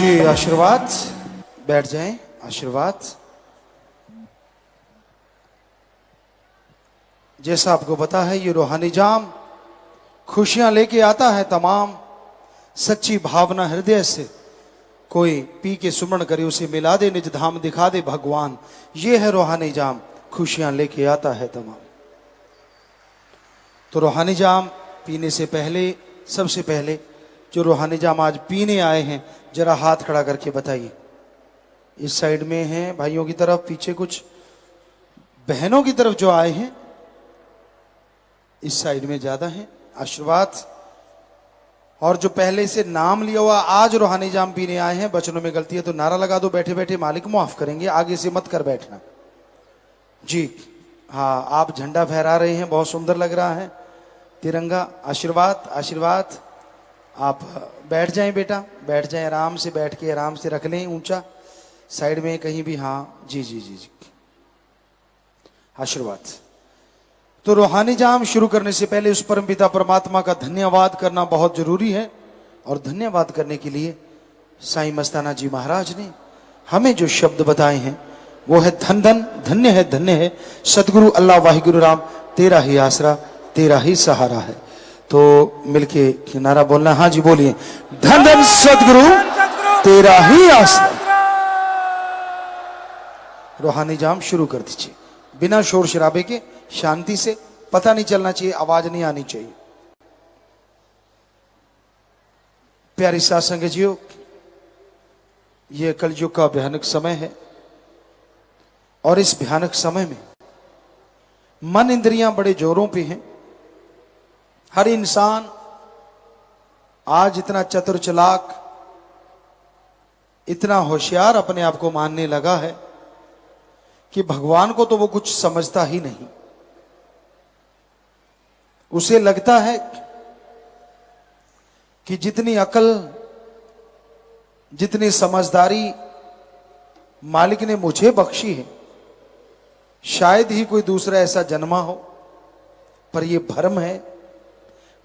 जी आशीर्वाद, बैठ जाएं। आशीर्वाद। जैसा आपको पता है ये रूहानी जाम खुशियां लेके आता है तमाम। सच्ची भावना हृदय से कोई पी के सुमरण करे, उसे मिला दे, निज धाम दिखा दे भगवान। ये है रूहानी जाम, खुशियां लेके आता है तमाम। तो रूहानी जाम पीने से पहले, सबसे पहले जो रूहानी जाम आज पीने आए हैं, जरा हाथ खड़ा करके बताइए। इस साइड में हैं भाइयों की तरफ, पीछे कुछ बहनों की तरफ जो आए हैं, इस साइड में ज्यादा हैं। आशीर्वाद। और जो पहले से नाम लिया हुआ आज रूहानी जाम पीने आए हैं, बचनों में गलती है तो नारा लगा दो बैठे बैठे, मालिक माफ करेंगे, आगे से मत कर बैठना जी। हाँ, आप झंडा फहरा रहे हैं, बहुत सुंदर लग रहा है तिरंगा। आशीर्वाद, आशीर्वाद। आप बैठ जाएं बेटा, बैठ जाएं, आराम से बैठ के आराम से रख लें ऊंचा, साइड में कहीं भी। हाँ जी जी जी जी। आशीर्वाद। तो रूहानी जाम शुरू करने से पहले उस परमपिता परमात्मा का धन्यवाद करना बहुत जरूरी है। और धन्यवाद करने के लिए साईं मस्ताना जी महाराज ने हमें जो शब्द बताए हैं वो है धन धन, धन्य है सतगुरु अल्लाह वाहिगुरु राम, तेरा ही आसरा तेरा ही सहारा है। तो मिलके नारा बोलना। हाँ जी बोलिए, धन धन सतगुरु तेरा ही आसरा। रूहानी जाम शुरू कर दीजिए बिना शोर शराबे के, शांति से। पता नहीं चलना चाहिए, आवाज नहीं आनी चाहिए। प्यारी साध संगत जियो, यह कलयुग का भयानक समय है और इस भयानक समय में मन इंद्रियां बड़े जोरों पे हैं। हर इंसान आज इतना चतुर चालाक, इतना होशियार अपने आप को मानने लगा है कि भगवान को तो वो कुछ समझता ही नहीं। उसे लगता है कि जितनी अकल, जितनी समझदारी मालिक ने मुझे बख्शी है, शायद ही कोई दूसरा ऐसा जन्मा हो। पर यह भ्रम है,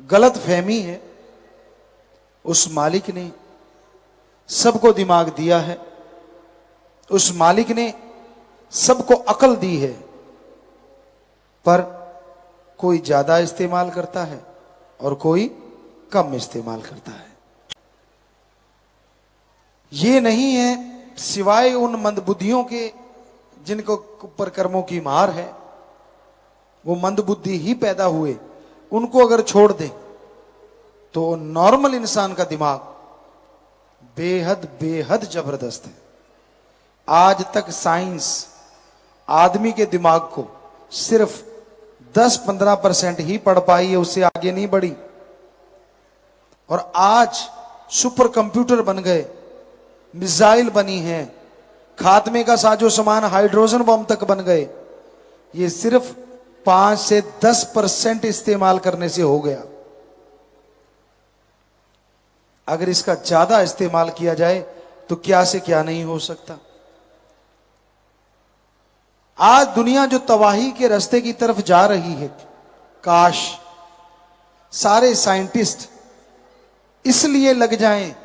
गलत फहमी है। उस मालिक ने सबको दिमाग दिया है, उस मालिक ने सबको अकल दी है, पर कोई ज्यादा इस्तेमाल करता है और कोई कम इस्तेमाल करता है। ये नहीं है सिवाय उन मंदबुद्धियों के जिनको ऊपर कर्मों की मार है। वो मंदबुद्धि ही पैदा हुए, उनको अगर छोड़ दे तो नॉर्मल इंसान का दिमाग बेहद बेहद जबरदस्त है। आज तक साइंस आदमी के दिमाग को सिर्फ 10-15% ही पढ़ पाई है, उससे आगे नहीं बढ़ी। और आज सुपर कंप्यूटर बन गए, मिसाइल बनी है, खात्मे का साजो सामान हाइड्रोजन बम तक बन गए। ये सिर्फ 5 से 10% इस्तेमाल करने से हो गया। अगर इसका ज्यादा इस्तेमाल किया जाए तो क्या से क्या नहीं हो सकता। आज दुनिया जो तबाही के रास्ते की तरफ जा रही है, काश सारे साइंटिस्ट इसलिए लग जाएं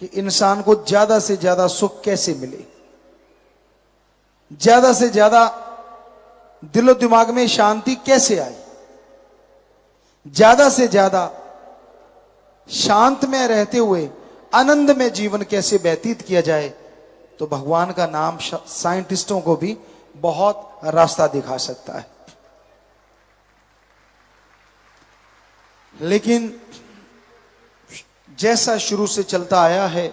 कि इंसान को ज्यादा से ज्यादा सुख कैसे मिले, ज्यादा से ज्यादा दिलो दिमाग में शांति कैसे आए, ज्यादा से ज्यादा शांत में रहते हुए आनंद में जीवन कैसे व्यतीत किया जाए। तो भगवान का नाम साइंटिस्टों को भी बहुत रास्ता दिखा सकता है। लेकिन जैसा शुरू से चलता आया है,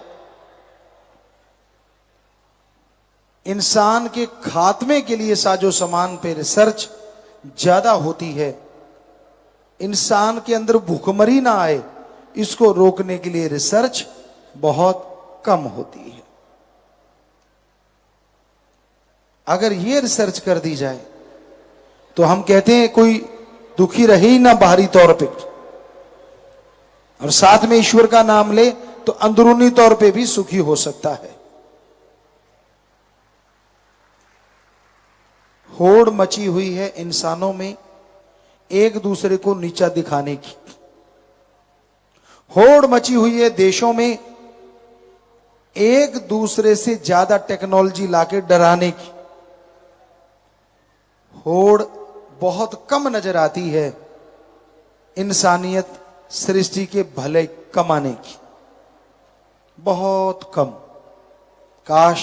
इंसान के खात्मे के लिए साजो सामान पे रिसर्च ज्यादा होती है। इंसान के अंदर भूखमरी ना आए, इसको रोकने के लिए रिसर्च बहुत कम होती है। अगर ये रिसर्च कर दी जाए तो हम कहते हैं कोई दुखी रहे ही ना बाहरी तौर पे, और साथ में ईश्वर का नाम ले तो अंदरूनी तौर पे भी सुखी हो सकता है। होड़ मची हुई है इंसानों में एक दूसरे को नीचा दिखाने की। होड़ मची हुई है देशों में एक दूसरे से ज्यादा टेक्नोलॉजी लाके डराने की होड़ बहुत कम नजर आती है इंसानियत सृष्टि के भले कमाने की, बहुत कम। काश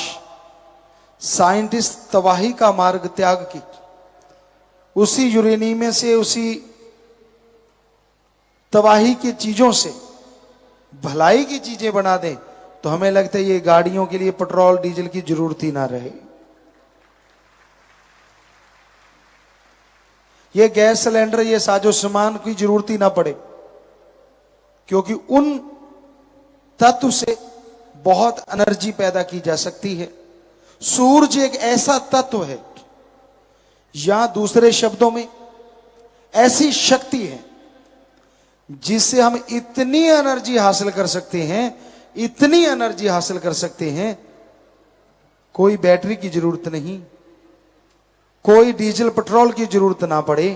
साइंटिस्ट तबाही का मार्ग त्याग की उसी यूरेनियम में से, उसी तबाही की चीजों से भलाई की चीजें बना दें, तो हमें लगता है ये गाड़ियों के लिए पेट्रोल डीजल की जरूरत ही ना रहे, ये गैस सिलेंडर, ये साजो सामान की जरूरत ही ना पड़े, क्योंकि उन तत्व से बहुत एनर्जी पैदा की जा सकती है। सूरज एक ऐसा तत्व है, या दूसरे शब्दों में ऐसी शक्ति है जिससे हम इतनी एनर्जी हासिल कर सकते हैं, इतनी एनर्जी हासिल कर सकते हैं, कोई बैटरी की जरूरत नहीं, कोई डीजल पेट्रोल की जरूरत ना पड़े,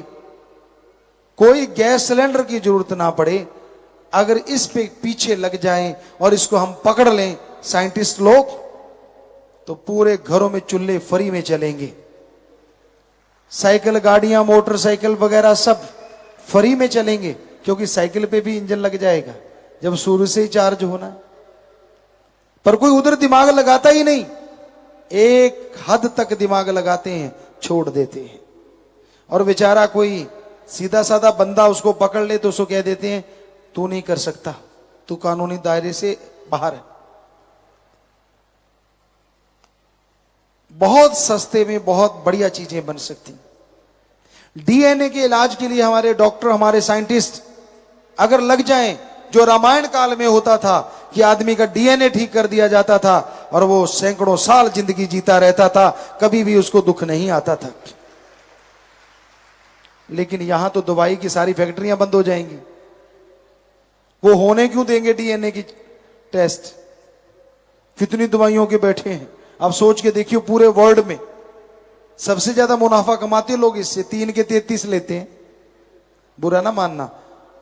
कोई गैस सिलेंडर की जरूरत ना पड़े। अगर इस पे पीछे लग जाएं और इसको हम पकड़ लें साइंटिस्ट लोग, तो पूरे घरों में चूल्हे फ्री में चलेंगे, साइकिल, गाड़ियां, मोटरसाइकिल वगैरह सब फ्री में चलेंगे, क्योंकि साइकिल पे भी इंजन लग जाएगा जब सूर्य से ही चार्ज होना। पर कोई उधर दिमाग लगाता ही नहीं, एक हद तक दिमाग लगाते हैं, छोड़ देते हैं। और बेचारा कोई सीधा साधा बंदा उसको पकड़ ले तो उसको कह देते हैं तू नहीं कर सकता, तू कानूनी दायरे से बाहर है। बहुत सस्ते में बहुत बढ़िया चीजें बन सकती। डीएनए के इलाज के लिए हमारे डॉक्टर, हमारे साइंटिस्ट अगर लग जाएं, जो रामायण काल में होता था कि आदमी का डीएनए ठीक कर दिया जाता था और वो सैकड़ों साल जिंदगी जीता रहता था, कभी भी उसको दुख नहीं आता था। लेकिन यहां तो दवाई की सारी फैक्ट्रियां बंद हो जाएंगी, वो होने क्यों देंगे डीएनए की टेस्ट? कितनी दवाइयों के बैठे हैं। अब सोच के देखियो, पूरे वर्ल्ड में सबसे ज्यादा मुनाफा कमाते लोग इससे 3 के 33 लेते हैं। बुरा ना मानना,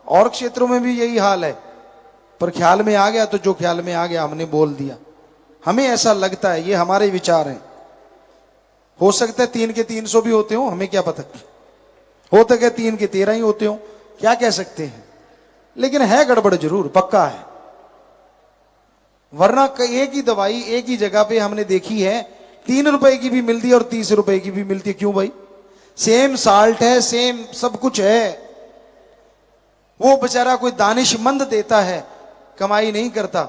और क्षेत्रों में भी यही हाल है, पर ख्याल में आ गया तो जो ख्याल में आ गया हमने बोल दिया। हमें ऐसा लगता है, ये हमारे विचार हैं। हो सकता है 3 के 300 भी होते हो, हमें क्या पता, हो तो क्या 3 के 13 ही होते हो, क्या कह सकते हैं। लेकिन है गड़बड़ जरूर, पक्का है। वरना एक ही दवाई एक ही जगह पे हमने देखी है, 3 रुपए की भी मिलती है और 30 रुपए की भी मिलती है। क्यों भाई? सेम साल्ट है, सेम सब कुछ है। वो बेचारा कोई दानिशमंद देता है, कमाई नहीं करता।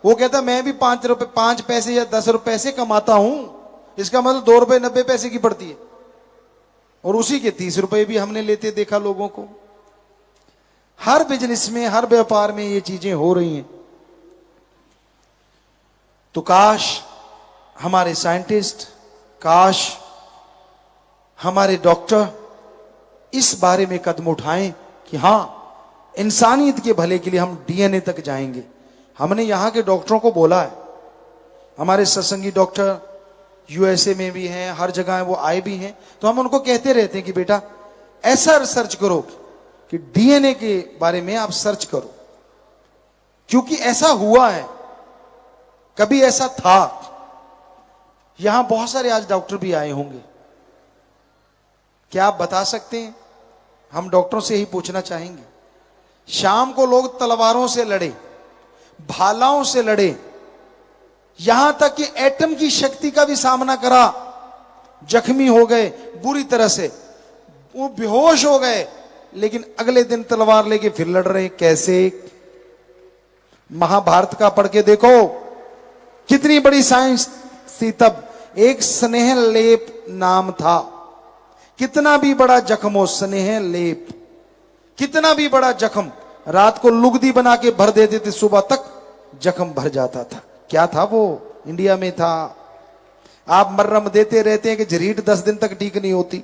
वो कहता मैं भी 5 पैसे या 10 रुपए से कमाता हूं, इसका मतलब 2 रुपए 90 पैसे की पड़ती है, और उसी के 30 रुपए भी हमने लेते देखा लोगों को। हर बिजनेस में, हर व्यापार में ये चीजें हो रही हैं। तो काश हमारे साइंटिस्ट, काश हमारे डॉक्टर इस बारे में कदम उठाएं कि हां, इंसानियत के भले के लिए हम डीएनए तक जाएंगे। हमने यहां के डॉक्टरों को बोला है, हमारे सत्संगी डॉक्टर यूएसए में भी हैं, हर जगह वो आए भी हैं, तो हम उनको कहते रहते हैं कि बेटा ऐसा रिसर्च करो कि डीएनए के बारे में आप सर्च करो, क्योंकि ऐसा हुआ है, कभी ऐसा था। यहां बहुत सारे आज डॉक्टर भी आए होंगे, क्या आप बता सकते हैं? हम डॉक्टरों से ही पूछना चाहेंगे। शाम को लोग तलवारों से लड़े, भालाओं से लड़े, यहां तक कि एटम की शक्ति का भी सामना करा, जख्मी हो गए बुरी तरह से, वो बेहोश हो गए, लेकिन अगले दिन तलवार लेके फिर लड़ रहे। कैसे? महाभारत का पढ़ के देखो, कितनी बड़ी साइंस थी तब। एक स्नेह लेप नाम था, कितना भी बड़ा जख्म हो, स्नेह लेप, कितना भी बड़ा जख्म, रात को लुगदी बना के भर देते थे, सुबह तक जख्म भर जाता था। क्या था वो? इंडिया में था। आप मर्रम देते रहते हैं कि झरीट 10 दिन तक ठीक नहीं होती,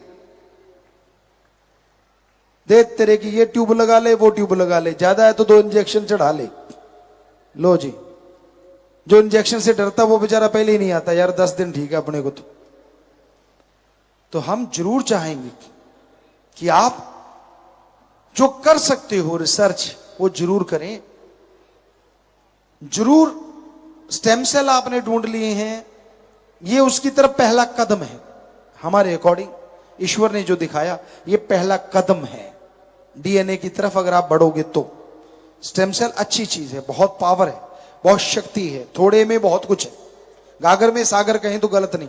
देते रहे कि ये ट्यूब लगा ले, वो ट्यूब लगा ले, ज्यादा है तो 2 इंजेक्शन चढ़ा ले। लो जी, जो इंजेक्शन से डरता वो बेचारा पहले ही नहीं आता, यार 10 दिन ठीक है अपने को। तो हम जरूर चाहेंगे कि आप जो कर सकते हो रिसर्च, वो जरूर करें, जरूर स्टेम सेल आपने ढूंढ लिए हैं, ये उसकी तरफ पहला कदम है। हमारे अकॉर्डिंग ईश्वर ने जो दिखाया ये पहला कदम है डीएनए की तरफ। अगर आप बढ़ोगे तो स्टेम सेल अच्छी चीज है, बहुत पावर है, बहुत शक्ति है, थोड़े में बहुत कुछ है। गागर में सागर कहें तो गलत नहीं,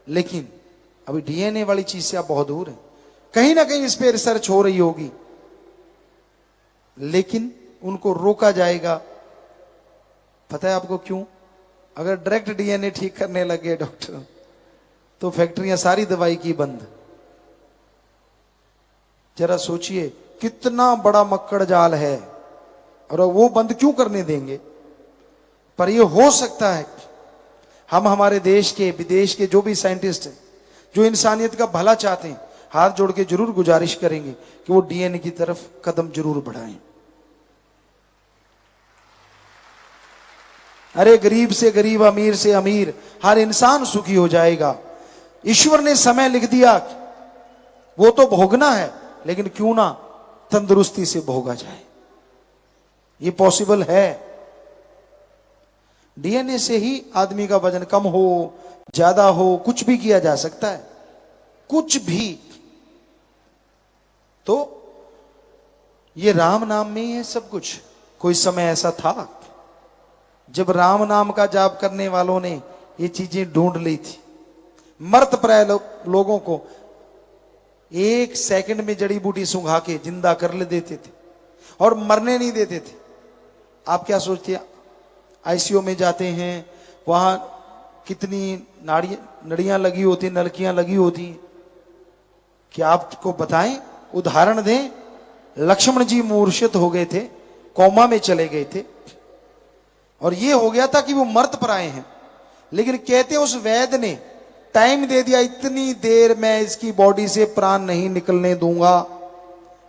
लेकिन अभी डीएनए वाली चीज से आप बहुत दूर हैं। कहीं ना कहीं इस पे रिसर्च हो रही होगी, लेकिन उनको रोका जाएगा। पता है आपको क्यों? अगर डायरेक्ट डीएनए ठीक करने लगे डॉक्टर, तो फैक्ट्रियां सारी दवाई की बंद। जरा सोचिए कितना बड़ा मक्कड़ जाल है, और वो बंद क्यों करने देंगे? पर ये हो सकता है हम हमारे देश के विदेश के जो भी साइंटिस्ट हैं, जो इंसानियत का भला चाहते हैं, हाथ जोड़ के जरूर गुजारिश करेंगे कि वो डीएनए की तरफ कदम जरूर बढ़ाएं। अरे गरीब से गरीब, अमीर से अमीर, हर इंसान सुखी हो जाएगा। ईश्वर ने समय लिख दिया, वो तो भोगना है, लेकिन क्यों ना तंदुरुस्ती से भोगा जाए। ये पॉसिबल है। डीएनए से ही आदमी का वजन कम हो, ज्यादा हो, कुछ भी किया जा सकता है, कुछ भी। तो ये राम नाम में ही है सब कुछ। कोई समय ऐसा था जब राम नाम का जाप करने वालों ने ये चीजें ढूंढ ली थी। मर्त प्राय लोगों को एक सेकंड में जड़ी बूटी सुंघा के जिंदा कर ले देते थे और मरने नहीं देते थे। आप क्या सोचते हैं? आईसीयू में जाते हैं, वहां कितनी नड़ियां लगी होती, नलकियां लगी होती। क्या आपको बताएं, उदाहरण दें, लक्ष्मण जी मूर्छित हो गए थे, कोमा में चले गए थे, और ये हो गया था कि वो मर्त पर आए हैं। लेकिन कहते उस वैद्य ने टाइम दे दिया, इतनी देर मैं इसकी बॉडी से प्राण नहीं निकलने दूंगा।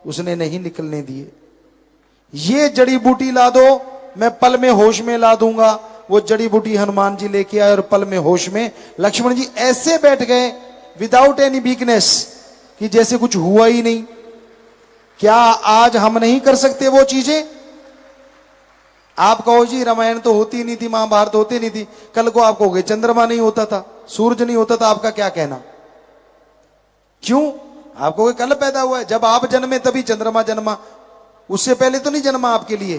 उसने नहीं निकलने दिए। ये जड़ी बूटी ला दो, मैं पल में होश में ला दूंगा। वो जड़ी बूटी हनुमान जी लेके आए और पल में होश में लक्ष्मण जी ऐसे बैठ गए विदाउट एनी वीकनेस, कि जैसे कुछ हुआ ही नहीं। क्या आज हम नहीं कर सकते वो चीजें? आप कहो जी रामायण तो होती नहीं थी, महाभारत होती नहीं थी, कल को आप कहोगे चंद्रमा नहीं होता था, सूरज नहीं होता था, आपका क्या कहना? क्यों? आप कहोगे कल पैदा हुआ है, जब आप जन्मे तभी चंद्रमा जन्मा, उससे पहले तो नहीं जन्मा आपके लिए।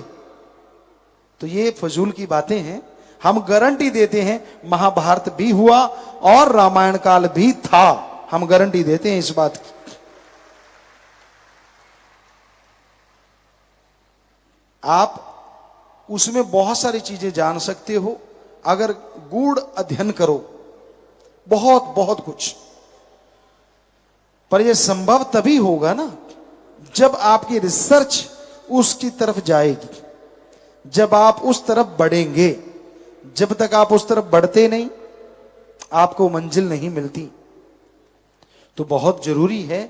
तो ये फजूल की बातें हैं। हम गारंटी देते हैं महाभारत भी हुआ और रामायण काल भी था, हम गारंटी देते हैं इस बात की। आप उसमें बहुत सारी चीजें जान सकते हो अगर गूढ़ अध्ययन करो, बहुत बहुत कुछ। पर यह संभव तभी होगा ना जब आपकी रिसर्च उसकी तरफ जाएगी, जब आप उस तरफ बढ़ेंगे। जब तक आप उस तरफ बढ़ते नहीं, आपको मंजिल नहीं मिलती। तो बहुत जरूरी है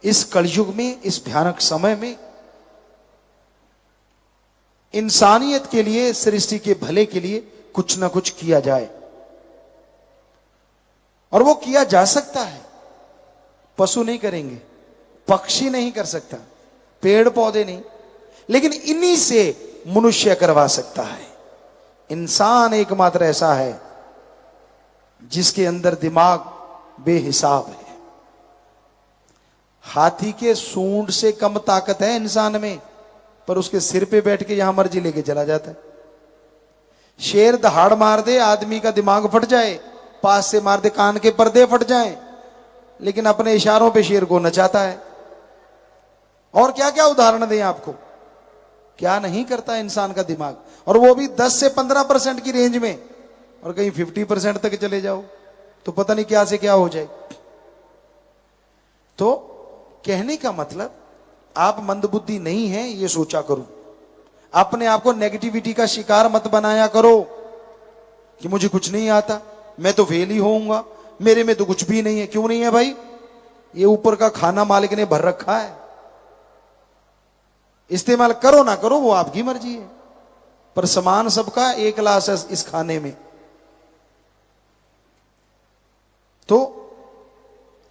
इस कलयुग में, इस भयानक समय में, इंसानियत के लिए, सृष्टि के भले के लिए कुछ ना कुछ किया जाए। और वो किया जा सकता है। पशु नहीं करेंगे, पक्षी नहीं कर सकता, पेड़ पौधे नहीं, लेकिन इन्हीं से मनुष्य करवा सकता है। इंसान एकमात्र ऐसा है जिसके अंदर दिमाग बेहिसाब है। हाथी के सूंड से कम ताकत है इंसान में, पर उसके सिर पे बैठ के यहां मर्जी लेके चला जाता है। शेर दहाड़ मार दे, आदमी का दिमाग फट जाए, पास से मार दे, कान के पर्दे फट जाएं, लेकिन अपने इशारों पे शेर को नचाता है। और क्या क्या उदाहरण दें आपको, क्या नहीं करता इंसान का दिमाग। और वो भी 10 से 15% की रेंज में, और कहीं 50% तक चले जाओ तो पता नहीं क्या से क्या हो जाए। तो कहने का मतलब, आप मंदबुद्धि नहीं है ये सोचा करो। अपने आप को नेगेटिविटी का शिकार मत बनाया करो कि मुझे कुछ नहीं आता, मैं तो फेल ही होऊंगा, मेरे में तो कुछ भी नहीं है। क्यों नहीं है भाई? ये ऊपर का खाना मालिक ने भर रखा है, इस्तेमाल करो ना करो वो आपकी मर्जी है, पर सामान सबका एक क्लास है इस खाने में। तो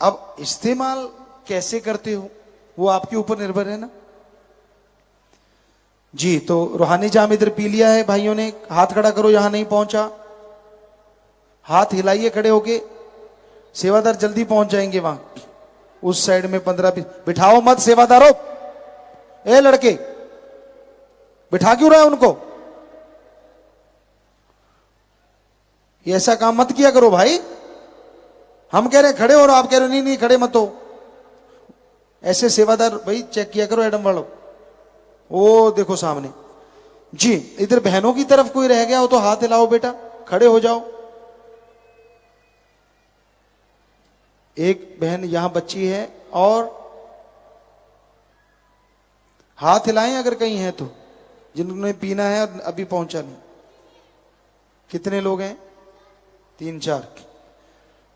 अब इस्तेमाल कैसे करते हो वो आपके ऊपर निर्भर है ना। जी। तो रूहानी जाम इधर पी लिया है भाइयों ने, हाथ खड़ा करो यहां नहीं पहुंचा, हाथ हिलाइए खड़े होके, सेवादार जल्दी पहुंच जाएंगे वहां उस साइड में 15-20। बिठाओ मत सेवादारों, ए लड़के बिठा क्यों रहा है उनको, ये ऐसा काम मत किया करो भाई। हम कह रहे हैं खड़े हो और आप कह रहे हो नहीं नहीं खड़े मत हो। ऐसे सेवादार भाई चेक किया करो एडम वालों। वो देखो सामने जी। इधर बहनों की तरफ कोई रह गया हो तो हाथ हिलाओ बेटा, खड़े हो जाओ। एक बहन यहां बच्ची है और हाथ हिलाएं अगर कहीं है तो, जिन्होंने पीना है और अभी पहुंचा नहीं। कितने लोग हैं? 3-4।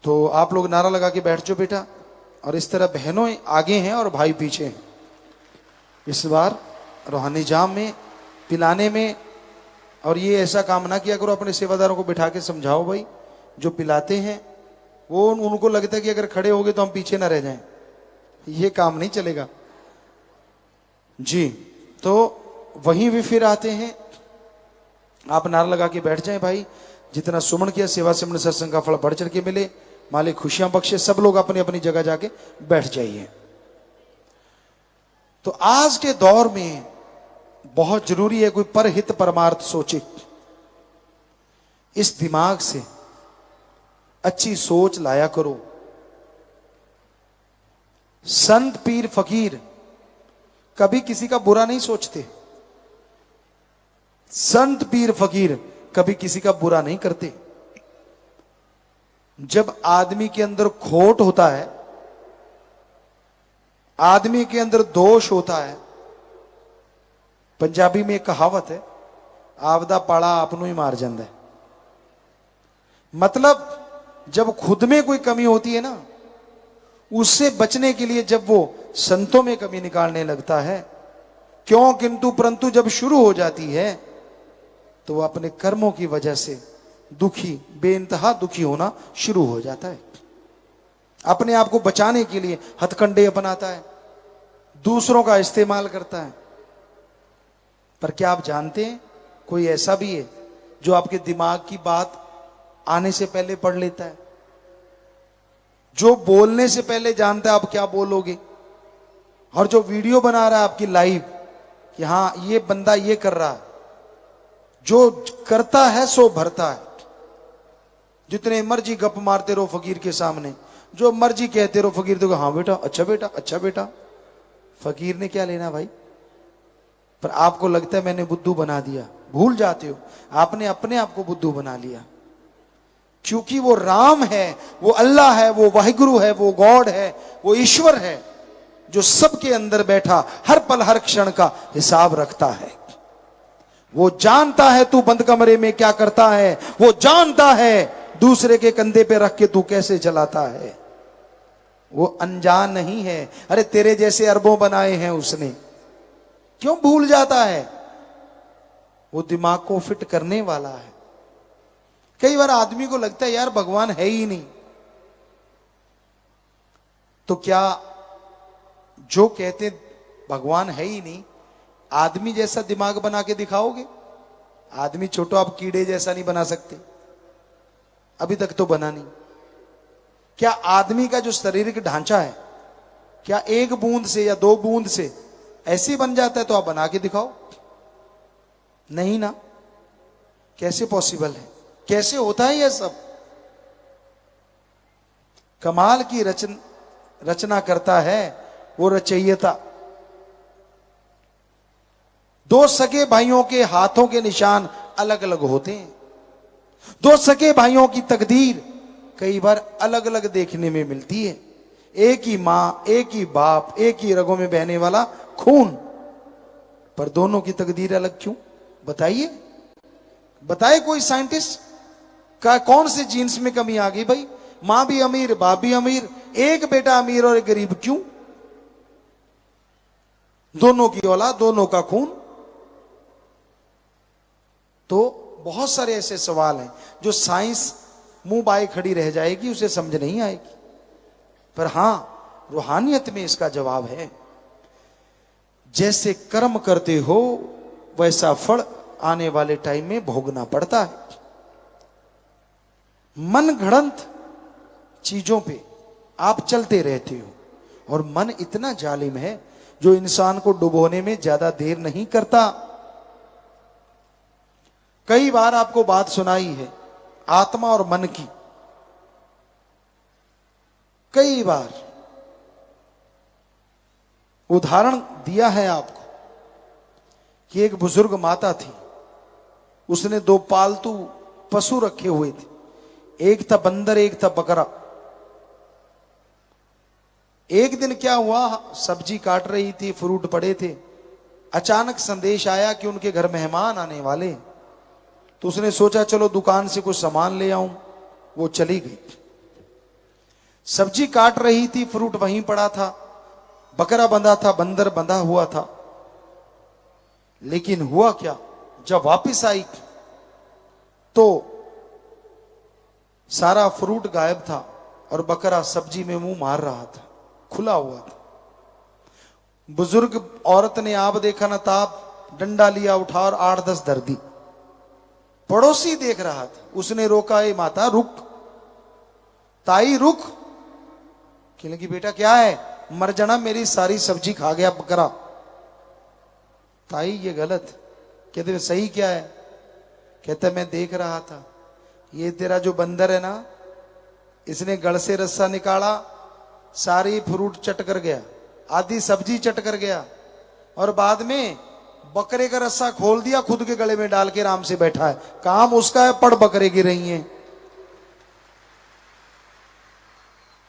तो आप लोग नारा लगा के बैठ जाओ बेटा। और इस तरह बहनों आगे हैं और भाई पीछे हैं। इस बार रूहानी जाम में पिलाने में, और ये ऐसा काम ना किया करो, अपने सेवादारों को बिठा के समझाओ भाई, जो पिलाते हैं वो उनको लगता है कि अगर खड़े हो गए तो हम पीछे ना रह जाएं, ये काम नहीं चलेगा जी। तो वहीं भी फिर आते हैं, आप नारा लगा के बैठ जाएं भाई। जितना सुमन किया सेवा से हमने सत्संग का फल बढ़ चढ़ के मिले, मालिक खुशियां बख्शे। सब लोग अपनी अपनी जगह जाके बैठ जाइए। तो आज के दौर में बहुत जरूरी है कोई परहित परमार्थ सोचे। इस दिमाग से अच्छी सोच लाया करो। संत पीर फकीर कभी किसी का बुरा नहीं सोचते। संत पीर फकीर कभी किसी का बुरा नहीं करते। जब आदमी के अंदर खोट होता है, आदमी के अंदर दोष होता है, पंजाबी में एक कहावत है, आपदा पाड़ा आपनों ही मार जाता है। मतलब जब खुद में कोई कमी होती है ना, उससे बचने के लिए जब वो संतों में कमी निकालने लगता है, क्यों किंतु परंतु जब शुरू हो जाती है तो वो अपने कर्मों की वजह से दुखी, बेइंतहा दुखी होना शुरू हो जाता है। अपने आप को बचाने के लिए हथकंडे अपनाता है, दूसरों का इस्तेमाल करता है। पर क्या आप जानते हैं कोई ऐसा भी है जो आपके दिमाग की बात आने से पहले पढ़ लेता है, जो बोलने से पहले जानता है आप क्या बोलोगे, और जो वीडियो बना रहा है आपकी लाइव कि हाँ ये बंदा ये कर रहा है। जो करता है सो भरता है। जितने मर्जी गप मारते रहो फकीर के सामने, जो मर्जी कहते रहो फकीर तो हाँ बेटा, अच्छा बेटा, अच्छा बेटा। फकीर ने क्या लेना भाई? पर आपको लगता है मैंने बुद्धू बना दिया। भूल जाते हो आपने अपने आप को बुद्धू बना लिया, क्योंकि वो राम है, वो अल्लाह है, वो वाहिगुरु है, वो गॉड है, वो ईश्वर है जो सबके अंदर बैठा हर पल हर क्षण का हिसाब रखता है। वो जानता है तू बंद कमरे में क्या करता है, वो जानता है दूसरे के कंधे पे रख के तू कैसे चलाता है। वो अनजान नहीं है। अरे तेरे जैसे अरबों बनाए हैं उसने, क्यों भूल जाता है? वो दिमाग को फिट करने वाला है। कई बार आदमी को लगता है यार भगवान है ही नहीं, तो क्या जो कहते भगवान है ही नहीं, आदमी जैसा दिमाग बना के दिखाओगे? आदमी छोटो, आप कीड़े जैसा नहीं बना सकते, अभी तक तो बना नहीं। क्या आदमी का जो शारीरिक ढांचा है, क्या एक बूंद से या 2 बूंद से ऐसे बन जाता है? तो आप बना के दिखाओ। नहीं ना, कैसे पॉसिबल है? कैसे होता है यह सब? कमाल की रचना करता है वो रचयिता। 2 सगे भाइयों के हाथों के निशान अलग अलग होते हैं। 2 सगे भाइयों की तकदीर कई बार अलग अलग देखने में मिलती है। एक ही मां, एक ही बाप, एक ही रगों में बहने वाला खून, पर दोनों की तकदीर अलग क्यों? बताइए, बताए कोई साइंटिस्ट का कौन से जीन्स में कमी आ गई भाई? मां भी अमीर, बाप भी अमीर, एक बेटा अमीर और एक गरीब, क्यों? दोनों की औलाद, दोनों का खून। तो बहुत सारे ऐसे सवाल हैं जो साइंस मुंह बाए खड़ी रह जाएगी, उसे समझ नहीं आएगी। पर हां, रूहानियत में इसका जवाब है। जैसे कर्म करते हो वैसा फल आने वाले टाइम में भोगना पड़ता है। मन घड़ंत चीजों पे आप चलते रहते हो, और मन इतना जालिम है जो इंसान को डुबोने में ज्यादा देर नहीं करता। कई बार आपको बात सुनाई है आत्मा और मन की, कई बार उदाहरण दिया है आपको कि एक बुजुर्ग माता थी, उसने 2 पालतू पशु रखे हुए थे, एक था बंदर एक था बकरा। एक दिन क्या हुआ, सब्जी काट रही थी, फ्रूट पड़े थे, अचानक संदेश आया कि उनके घर मेहमान आने वाले। तो उसने सोचा चलो दुकान से कुछ सामान ले आऊं। वो चली गई, सब्जी काट रही थी, फ्रूट वहीं पड़ा था, बकरा बंधा था, बंदर बंधा हुआ था। लेकिन हुआ क्या, जब वापस आई तो सारा फ्रूट गायब था और बकरा सब्जी में मुंह मार रहा था, खुला हुआ था। बुजुर्ग औरत ने आप देखा ना ताप, डंडा लिया उठा और 8-10 धर दी। पड़ोसी देख रहा था, उसने रोका, ए माता रुक, ताई रुक। कहने की बेटा क्या है, मर जाना, मेरी सारी सब्जी खा गया बकरा। ताई ये गलत। कहते सही क्या है? कहते मैं देख रहा था, ये तेरा जो बंदर है ना, इसने गल से रस्सा निकाला, सारी फ्रूट चट कर गया, आधी सब्जी चट कर गया, और बाद में बकरे का रस्सा खोल दिया, खुद के गले में डाल के आराम से बैठा है। काम उसका है, पड़ बकरे की रही है।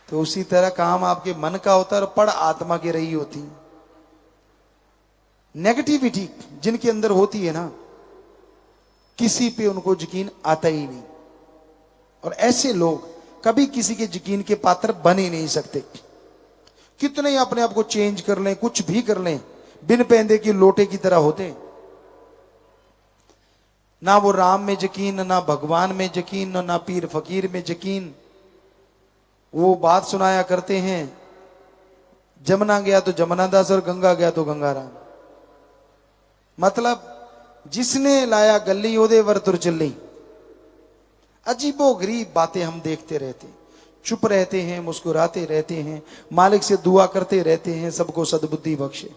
तो उसी तरह काम आपके मन का होता है और पड़ आत्मा की रही होती। नेगेटिविटी जिनके अंदर होती है ना, किसी पे उनको यकीन आता ही नहीं, और ऐसे लोग कभी किसी के यकीन के पात्र बन ही नहीं सकते। कितने ही अपने आप को चेंज कर लें, कुछ भी कर लें, बिन पैंदे की लोटे की तरह होते। ना वो राम में यकीन, ना भगवान में यकीन, ना पीर फकीर में यकीन। वो बात सुनाया करते हैं, जमुना गया तो जमुना दास और गंगा गया तो गंगाराम। मतलब जिसने लाया गली ओदे वर तुर चली। अजीबो गरीब बातें हम देखते रहते, चुप रहते हैं, मुस्कुराते रहते हैं, मालिक से दुआ करते रहते हैं सबको सद्बुद्धि बख्शे।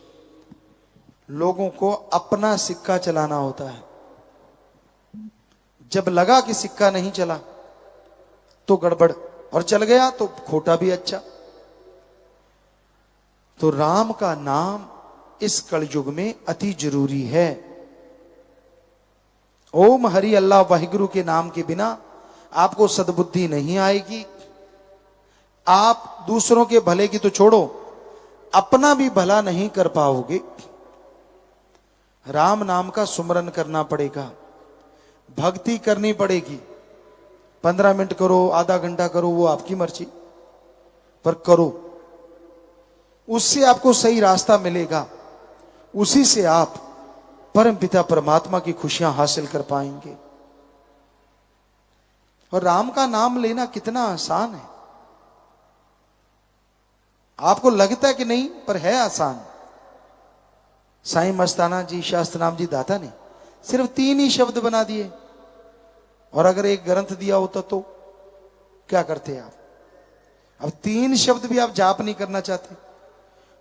लोगों को अपना सिक्का चलाना होता है। जब लगा कि सिक्का नहीं चला तो गड़बड़, और चल गया तो खोटा भी अच्छा। तो राम का नाम इस कलयुग में अति जरूरी है। ओम हरि अल्लाह वाहिगुरु के नाम के बिना आपको सद्बुद्धि नहीं आएगी। आप दूसरों के भले की तो छोड़ो, अपना भी भला नहीं कर पाओगे। राम नाम का सुमरन करना पड़ेगा, भक्ति करनी पड़ेगी। 15 मिनट करो, आधा घंटा करो, वो आपकी मर्जी, पर करो। उससे आपको सही रास्ता मिलेगा, उसी से आप परम पिता परमात्मा की खुशियां हासिल कर पाएंगे। और राम का नाम लेना कितना आसान है। आपको लगता है कि नहीं, पर है आसान। साईं मस्ताना जी, शास्त्रनाम जी दाता ने सिर्फ 3 ही शब्द बना दिए, और अगर एक ग्रंथ दिया होता तो क्या करते आप? अब 3 शब्द भी आप जाप नहीं करना चाहते।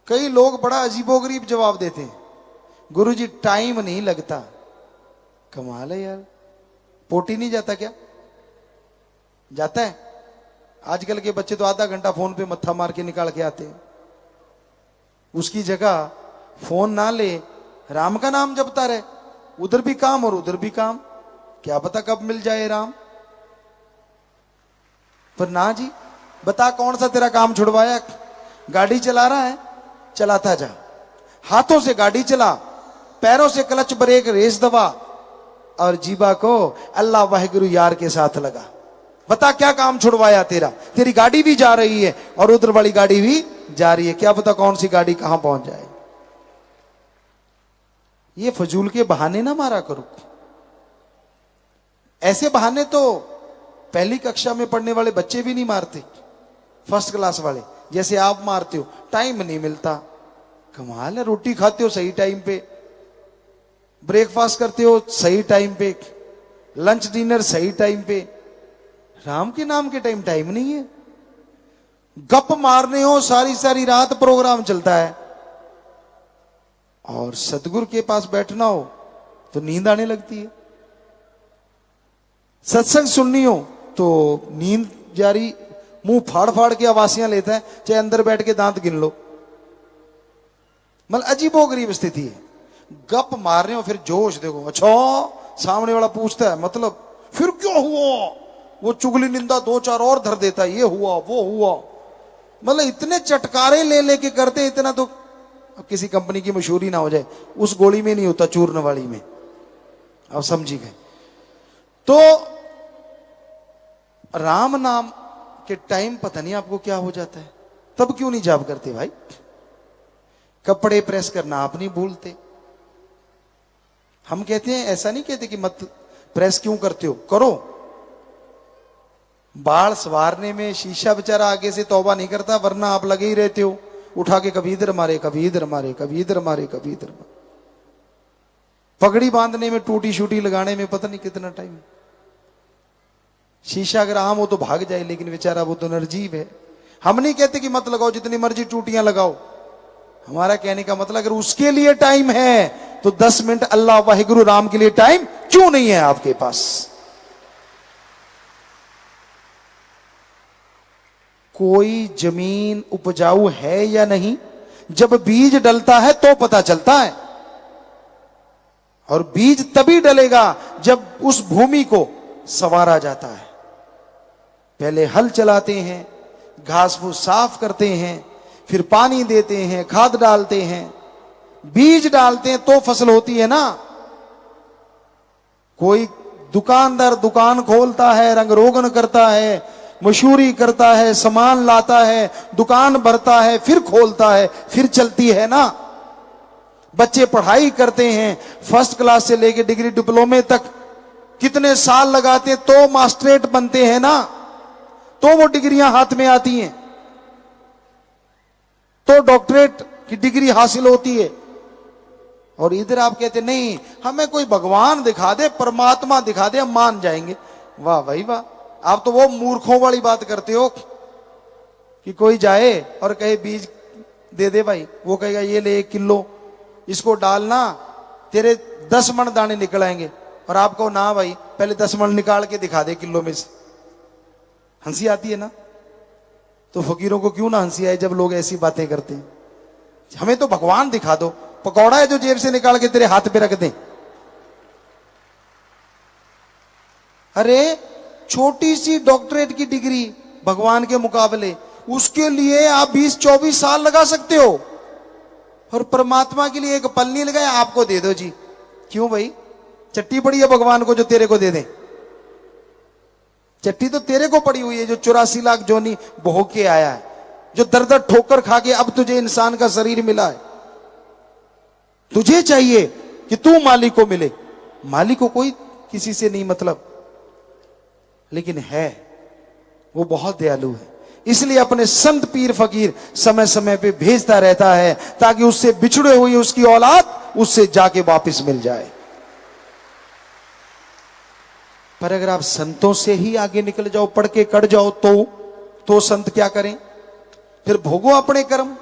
कई लोग बड़ा अजीबोगरीब जवाब देते हैं, गुरुजी टाइम नहीं लगता। कमाल है यार, पोटी नहीं जाता क्या? जाता है। आजकल के बच्चे तो आधा घंटा फोन पे मत्था मार के निकाल के आते हैं। उसकी जगह फोन ना ले, राम का नाम जपता रहे, उधर भी काम और उधर भी काम, क्या पता कब मिल जाए राम। पर ना जी, बता कौन सा तेरा काम छुड़वाया? गाड़ी चला रहा है, चलाता जा, हाथों से गाड़ी चला, पैरों से क्लच ब्रेक रेस दबा, और जीवा को अल्लाह वाहिगुरु यार के साथ लगा। बता क्या काम छुड़वाया तेरा? तेरी गाड़ी भी जा रही है और उधर वाली गाड़ी भी जा रही है, क्या पता कौन सी गाड़ी कहां पहुंच जाए। ये फजूल के बहाने ना मारा करो। ऐसे बहाने तो पहली कक्षा में पढ़ने वाले बच्चे भी नहीं मारते, फर्स्ट क्लास वाले, जैसे आप मारते हो। टाइम नहीं मिलता, कमाल है। रोटी खाते हो सही टाइम पे, ब्रेकफास्ट करते हो सही टाइम पे, लंच डिनर सही टाइम पे। राम के नाम के टाइम नहीं है। गप मारने हो सारी सारी रात प्रोग्राम चलता है, और सतगुरु के पास बैठना हो तो नींद आने लगती है। सत्संग सुननी हो तो नींद जारी, मुंह फाड़ फाड़ के आवासियां लेता है, चाहे अंदर बैठ के दांत गिन लो। मतलब अजीबोगरीब स्थिति है। गप मार रहे हो फिर जोश देखो, अच्छा सामने वाला पूछता है मतलब फिर क्यों हुआ, वो चुगली निंदा दो चार और धर देता है, ये हुआ वो हुआ। मतलब इतने चटकारे ले लेके करते, इतना तो अब किसी कंपनी की मशहूरी ना हो जाए, उस गोली में नहीं होता, चूर्ण वाली में। अब समझी गए। तो राम नाम के टाइम पता नहीं आपको क्या हो जाता है, तब क्यों नहीं जाप करते भाई? कपड़े प्रेस करना आप नहीं भूलते। हम कहते हैं, ऐसा नहीं कहते कि मत प्रेस क्यों करते हो, करो। बाल संवारने में शीशा बेचारा आगे से तौबा नहीं करता, वरना आप लगे ही रहते हो, उठा के कभी इधर मारे कभी इधर मारे, कभी इधर मारे कभी इधर मारे। पगड़ी बांधने में, टूटी शूटी लगाने में पता नहीं कितना टाइम। शीशा अगर आम हो तो भाग जाए, लेकिन बेचारा वो तो निर्जीव है। हम नहीं कहते कि मत लगाओ, जितनी मर्जी टूटियां लगाओ। हमारा कहने का मतलब अगर उसके लिए टाइम है तो 10 मिनट अल्लाह वाहिगुरु राम के लिए टाइम क्यों नहीं है आपके पास? कोई जमीन उपजाऊ है या नहीं, जब बीज डलता है तो पता चलता है। और बीज तभी डलेगा जब उस भूमि को संवारा जाता है। पहले हल चलाते हैं, घास फूस साफ करते हैं, फिर पानी देते हैं, खाद डालते हैं, बीज डालते हैं, तो फसल होती है ना। कोई दुकानदार दुकान खोलता है, रंग रोगन करता है, मशहूरी करता है, सामान लाता है, दुकान भरता है, फिर खोलता है, फिर चलती है ना। बच्चे पढ़ाई करते हैं, फर्स्ट क्लास से लेकर डिग्री डिप्लोमे तक कितने साल लगाते हैं, तो मास्टरेट बनते हैं ना, तो वो डिग्रियां हाथ में आती हैं, तो डॉक्टरेट की डिग्री हासिल होती है। और इधर आप कहते नहीं, हमें कोई भगवान दिखा दे, परमात्मा दिखा दे, हम मान जाएंगे। वाह भाई वाह, आप तो वो मूर्खों वाली बात करते हो कि कोई जाए और कहे बीज दे दे भाई, वो कहेगा ये ले 1 किलो, इसको डालना, तेरे 10 मन दाने निकल आएंगे। और आप कहो ना भाई, पहले 10 मन निकाल के दिखा दे किलो में से। हंसी आती है ना? तो फकीरों को क्यों ना हंसी आए जब लोग ऐसी बातें करते हैं। हमें तो भगवान दिखा दो, पकौड़ा है जो जेब से निकाल के तेरे हाथ पे रख दें। अरे छोटी सी डॉक्टरेट की डिग्री भगवान के मुकाबले, उसके लिए आप 20-24 साल लगा सकते हो, और परमात्मा के लिए एक पल नहीं लगाया, आपको दे दो जी। क्यों भाई? चट्टी पड़ी है भगवान को जो तेरे को दे दे? चट्टी तो तेरे को पड़ी हुई है जो 84 लाख जोनी भोग के आया है, जो दर दर ठोकर खा के अब तुझे इंसान का शरीर मिला है। तुझे चाहिए कि तू मालिक को मिले, मालिक को कोई किसी से नहीं मतलब, लेकिन है वो बहुत दयालु है, इसलिए अपने संत पीर फकीर समय समय पे भेजता रहता है, ताकि उससे बिछड़े हुई उसकी औलाद उससे जाके वापस मिल जाए। पर अगर आप संतों से ही आगे निकल जाओ, पढ़ के कट जाओ, तो संत क्या करें? फिर भोगो अपने कर्म।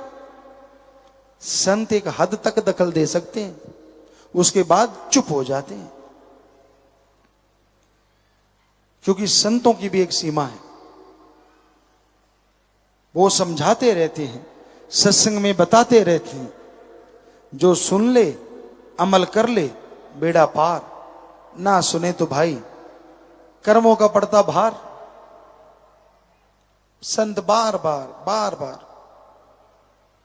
संत एक हद तक दखल दे सकते हैं, उसके बाद चुप हो जाते हैं, क्योंकि संतों की भी एक सीमा है। वो समझाते रहते हैं, सत्संग में बताते रहते हैं, जो सुन ले अमल कर ले बेड़ा पार, ना सुने तो भाई कर्मों का पड़ता भार। संत बार बार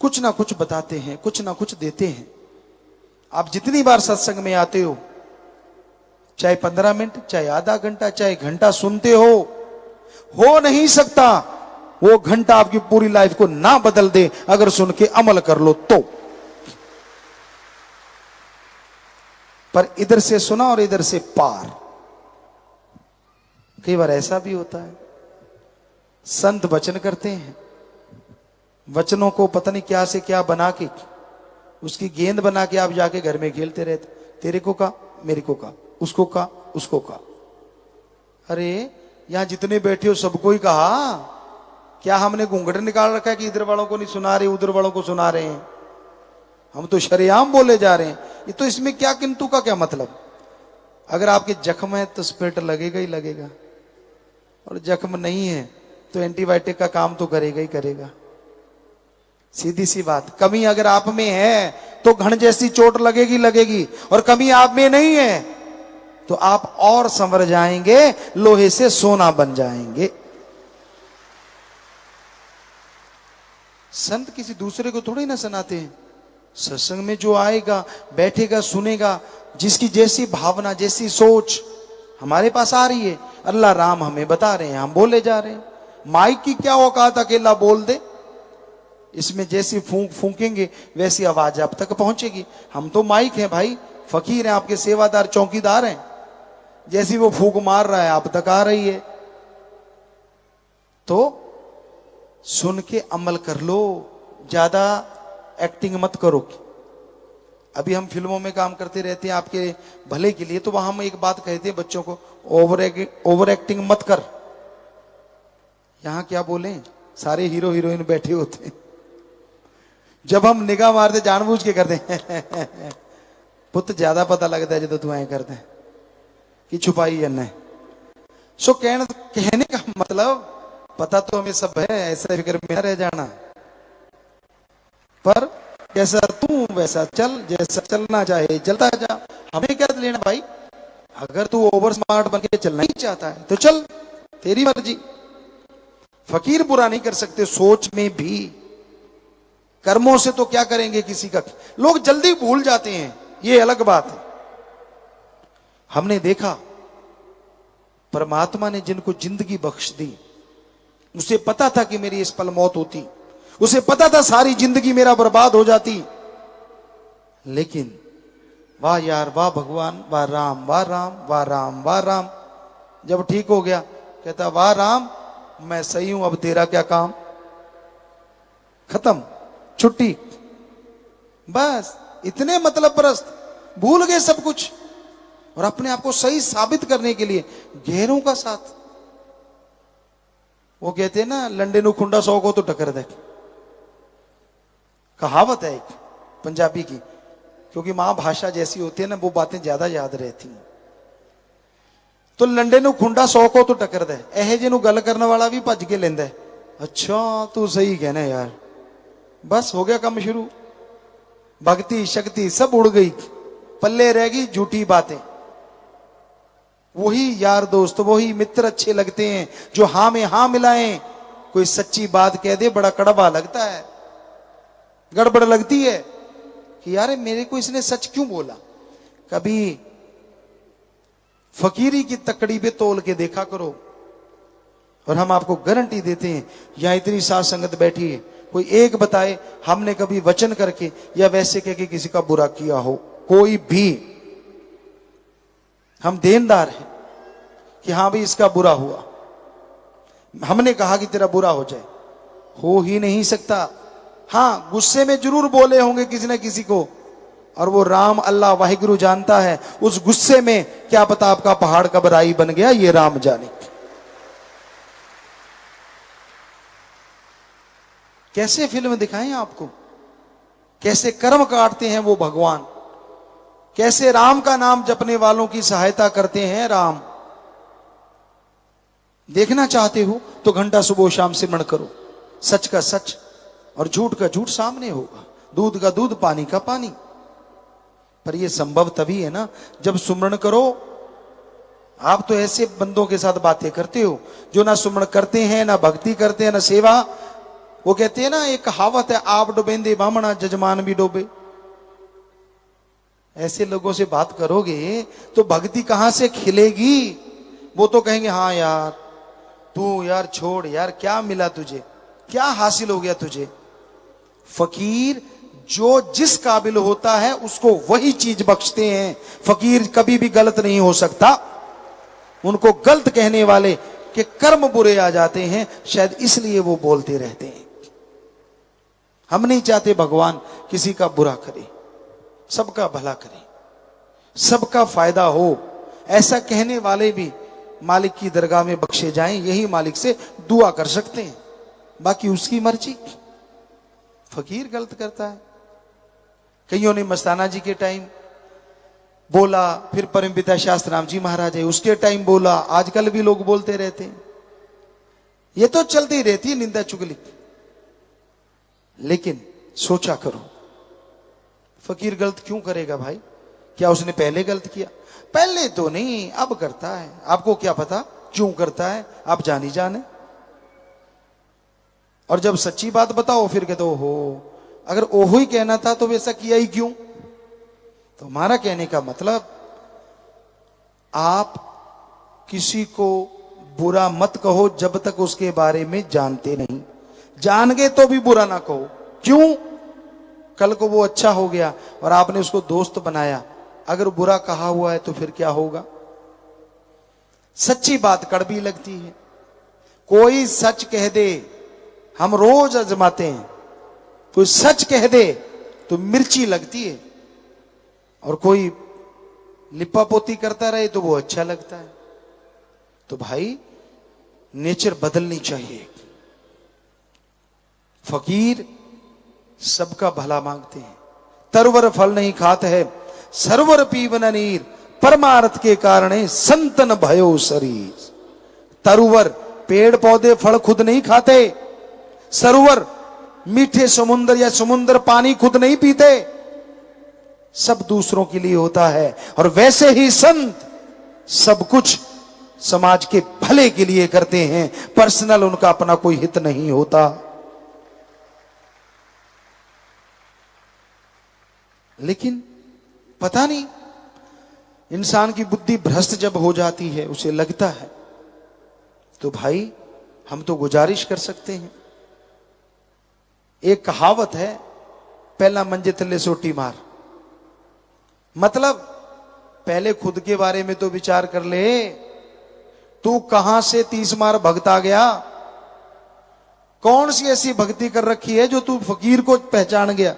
कुछ ना कुछ बताते हैं, कुछ ना कुछ देते हैं। आप जितनी बार सत्संग में आते हो, चाहे 15 मिनट, चाहे आधा घंटा, चाहे घंटा सुनते हो नहीं सकता वो घंटा आपकी पूरी लाइफ को ना बदल दे, अगर सुन के अमल कर लो तो। पर इधर से सुना और इधर से पार। कई बार ऐसा भी होता है, संत वचन करते हैं, वचनों को पता नहीं क्या से क्या बना के, उसकी गेंद बना के आप जाके घर में खेलते रहते, तेरे को कहा, मेरे को कहा, उसको कहा, उसको कहा। अरे यहां जितने बैठे हो सबको ही कहा, क्या हमने घूंघट निकाल रखा है कि इधर वालों को नहीं सुना रहे उधर वालों को सुना रहे हैं? हम तो शरेआम बोले जा रहे हैं। ये तो इसमें क्या किंतु का क्या मतलब? अगर आपके जख्म है तो स्पिरिट लगेगा ही लगेगा, और जख्म नहीं है तो एंटीबायोटिक का काम तो करेगा ही करेगा। सीधी सी बात। कमी अगर आप में है तो घण जैसी चोट लगेगी लगेगी, और कमी आप में नहीं है तो आप और संवर जाएंगे, लोहे से सोना बन जाएंगे। संत किसी दूसरे को थोड़ी ना सुनाते हैं। सत्संग में जो आएगा, बैठेगा, सुनेगा, जिसकी जैसी भावना, जैसी सोच हमारे पास आ रही है, अल्लाह राम हमें बता रहे हैं, हम बोले जा रहे हैं। माइक की क्या औकात अकेला बोल दे? इसमें जैसी फूंक फूंकेंगे वैसी आवाज आप तक पहुंचेगी। हम तो माइक हैं भाई, फकीर हैं, आपके सेवादार, चौकीदार हैं। जैसी वो फूंक मार रहा है आप तक आ रही है। तो सुन के अमल कर लो, ज्यादा एक्टिंग मत करो। अभी हम फिल्मों में काम करते रहते हैं आपके भले के लिए, तो वहां हम एक बात कहते हैं बच्चों को, ओवर एक्टिंग मत कर। यहां क्या बोले, सारे हीरो हीरोइन बैठे होते हैं, जब हम निगाह मारते जानबूझ के करते हैं पुत ज्यादा पता लगता है जो तू ऐ करते हैं कि छुपाई है न। सो कहने का मतलब, पता तो हमें सब है, ऐसा फिक्र में न रह जाना, पर जैसा तू वैसा चल, जैसा चलना चाहे चलता जा, हमें क्या लेना भाई। अगर तू ओवर स्मार्ट बन के चलना ही चाहता है तो चल, तेरी मर्जी। फकीर बुरा नहीं कर सकते सोच में भी, कर्मों से तो क्या करेंगे किसी का। लोग जल्दी भूल जाते हैं, ये अलग बात है। हमने देखा परमात्मा ने जिनको जिंदगी बख्श दी, उसे पता था कि मेरी इस पल मौत होती, उसे पता था सारी जिंदगी मेरा बर्बाद हो जाती, लेकिन वाह यार, वाह भगवान, वाह राम, वाह राम, वाह राम, वाह राम। जब ठीक हो गया कहता वाह राम, मैं सही हूं, अब तेरा क्या काम, खत्म, छुट्टी। बस इतने मतलब परस्त, भूल गए सब कुछ, और अपने आप को सही साबित करने के लिए गैरों का साथ। वो कहते हैं ना, लंडे नु खुंडा 100 को तो टक्कर दे, कहावत है एक पंजाबी की, क्योंकि मां भाषा जैसी होती है ना, वो बातें ज्यादा याद रहती हैं। तो लंडे नु खुंडा 100 को तो टक्कर दे, एहे जे नु गल करने वाला भी भज के लेंदा है। अच्छा तू सही कहना यार, बस हो गया काम शुरू। भक्ति शक्ति सब उड़ गई, पल्ले रह गई झूठी बातें। वही यार दोस्त, वही मित्र अच्छे लगते हैं जो हां में हां मिलाएं। कोई सच्ची बात कह दे बड़ा कड़वा लगता है, गड़बड़ लगती है कि यार मेरे को इसने सच क्यों बोला। कभी फकीरी की तकड़ी पे तोल के देखा करो, और हम आपको गारंटी देते हैं, यहां इतनी साथ संगत बैठी है, कोई एक बताए हमने कभी वचन करके या वैसे कह के किसी का बुरा किया हो, कोई भी। हम देनदार हैं कि हां भी इसका बुरा हुआ, हमने कहा कि तेरा बुरा हो जाए, हो ही नहीं सकता। हां गुस्से में जरूर बोले होंगे किसी न किसी को, और वो राम अल्लाह वाहिगुरु जानता है उस गुस्से में क्या पता आपका पहाड़ कब राई बन गया, ये राम जाने। कैसे फिल्म दिखाएं आपको, कैसे कर्म काटते हैं वो भगवान, कैसे राम का नाम जपने वालों की सहायता करते हैं राम। देखना चाहते हो तो घंटा सुबह शाम सिमरण करो, सच का सच और झूठ का झूठ सामने होगा, दूध का दूध, पानी का पानी। पर यह संभव तभी है ना जब सुमरण करो। आप तो ऐसे बंदों के साथ बातें करते हो जो ना सुमरण करते हैं, ना भक्ति करते हैं, ना सेवा। वो कहते हैं ना, एक कहावत है, आप डुबेंदे बामणा जजमान भी डूबे। ऐसे लोगों से बात करोगे तो भक्ति कहां से खिलेगी। वो तो कहेंगे हाँ यार तू यार छोड़ यार, क्या मिला तुझे, क्या हासिल हो गया तुझे। फकीर जो जिस काबिल होता है उसको वही चीज बख्शते हैं। फकीर कभी भी गलत नहीं हो सकता। उनको गलत कहने वाले के कर्म बुरे आ जाते हैं, शायद इसलिए वो बोलते रहते हैं। हम नहीं चाहते भगवान किसी का बुरा करे, सबका भला करे। सबका फायदा हो, ऐसा कहने वाले भी मालिक की दरगाह में बख्शे जाएं, यही मालिक से दुआ कर सकते हैं, बाकी उसकी मर्जी। फकीर गलत करता है। कईयों ने मस्ताना जी के टाइम बोला, फिर परमपिता शास्त्राम जी महाराज है उसके टाइम बोला, आजकल भी लोग बोलते रहते हैं। ये तो चलती रहती है निंदा चुगली। लेकिन सोचा करो, फकीर गलत क्यों करेगा भाई? क्या उसने पहले गलत किया? पहले तो नहीं, अब करता है। आपको क्या पता क्यों करता है, आप जानी जाने। और जब सच्ची बात बताओ फिर कहते हो, अगर ओहो ही कहना था तो वैसा किया ही क्यों? तो हमारा कहने का मतलब, आप किसी को बुरा मत कहो जब तक उसके बारे में जानते नहीं। जान गए तो भी बुरा ना कहो। क्यों? कल को वो अच्छा हो गया और आपने उसको दोस्त बनाया, अगर बुरा कहा हुआ है तो फिर क्या होगा? सच्ची बात कड़वी लगती है। कोई सच कह दे, हम रोज आजमाते हैं, कोई सच कह दे तो मिर्ची लगती है, और कोई लिपा पोती करता रहे तो वो अच्छा लगता है। तो भाई नेचर बदलनी चाहिए। फकीर सबका भला मांगते हैं। तरवर फल नहीं खाते है, सरवर पीवन नीर, परमार्थ के कारण संतन भयो शरीर। तरुवर पेड़ पौधे फल खुद नहीं खाते, सरोवर मीठे समुद्र या समुद्र पानी खुद नहीं पीते, सब दूसरों के लिए होता है। और वैसे ही संत सब कुछ समाज के भले के लिए करते हैं, पर्सनल उनका अपना कोई हित नहीं होता। लेकिन पता नहीं, इंसान की बुद्धि भ्रष्ट जब हो जाती है, उसे लगता है, तो भाई हम तो गुजारिश कर सकते हैं। एक कहावत है, पहला मंजे तले सोटी मार। मतलब पहले खुद के बारे में तो विचार कर ले, तू कहां से 30 मार भगता गया? कौन सी ऐसी भक्ति कर रखी है जो तू फकीर को पहचान गया?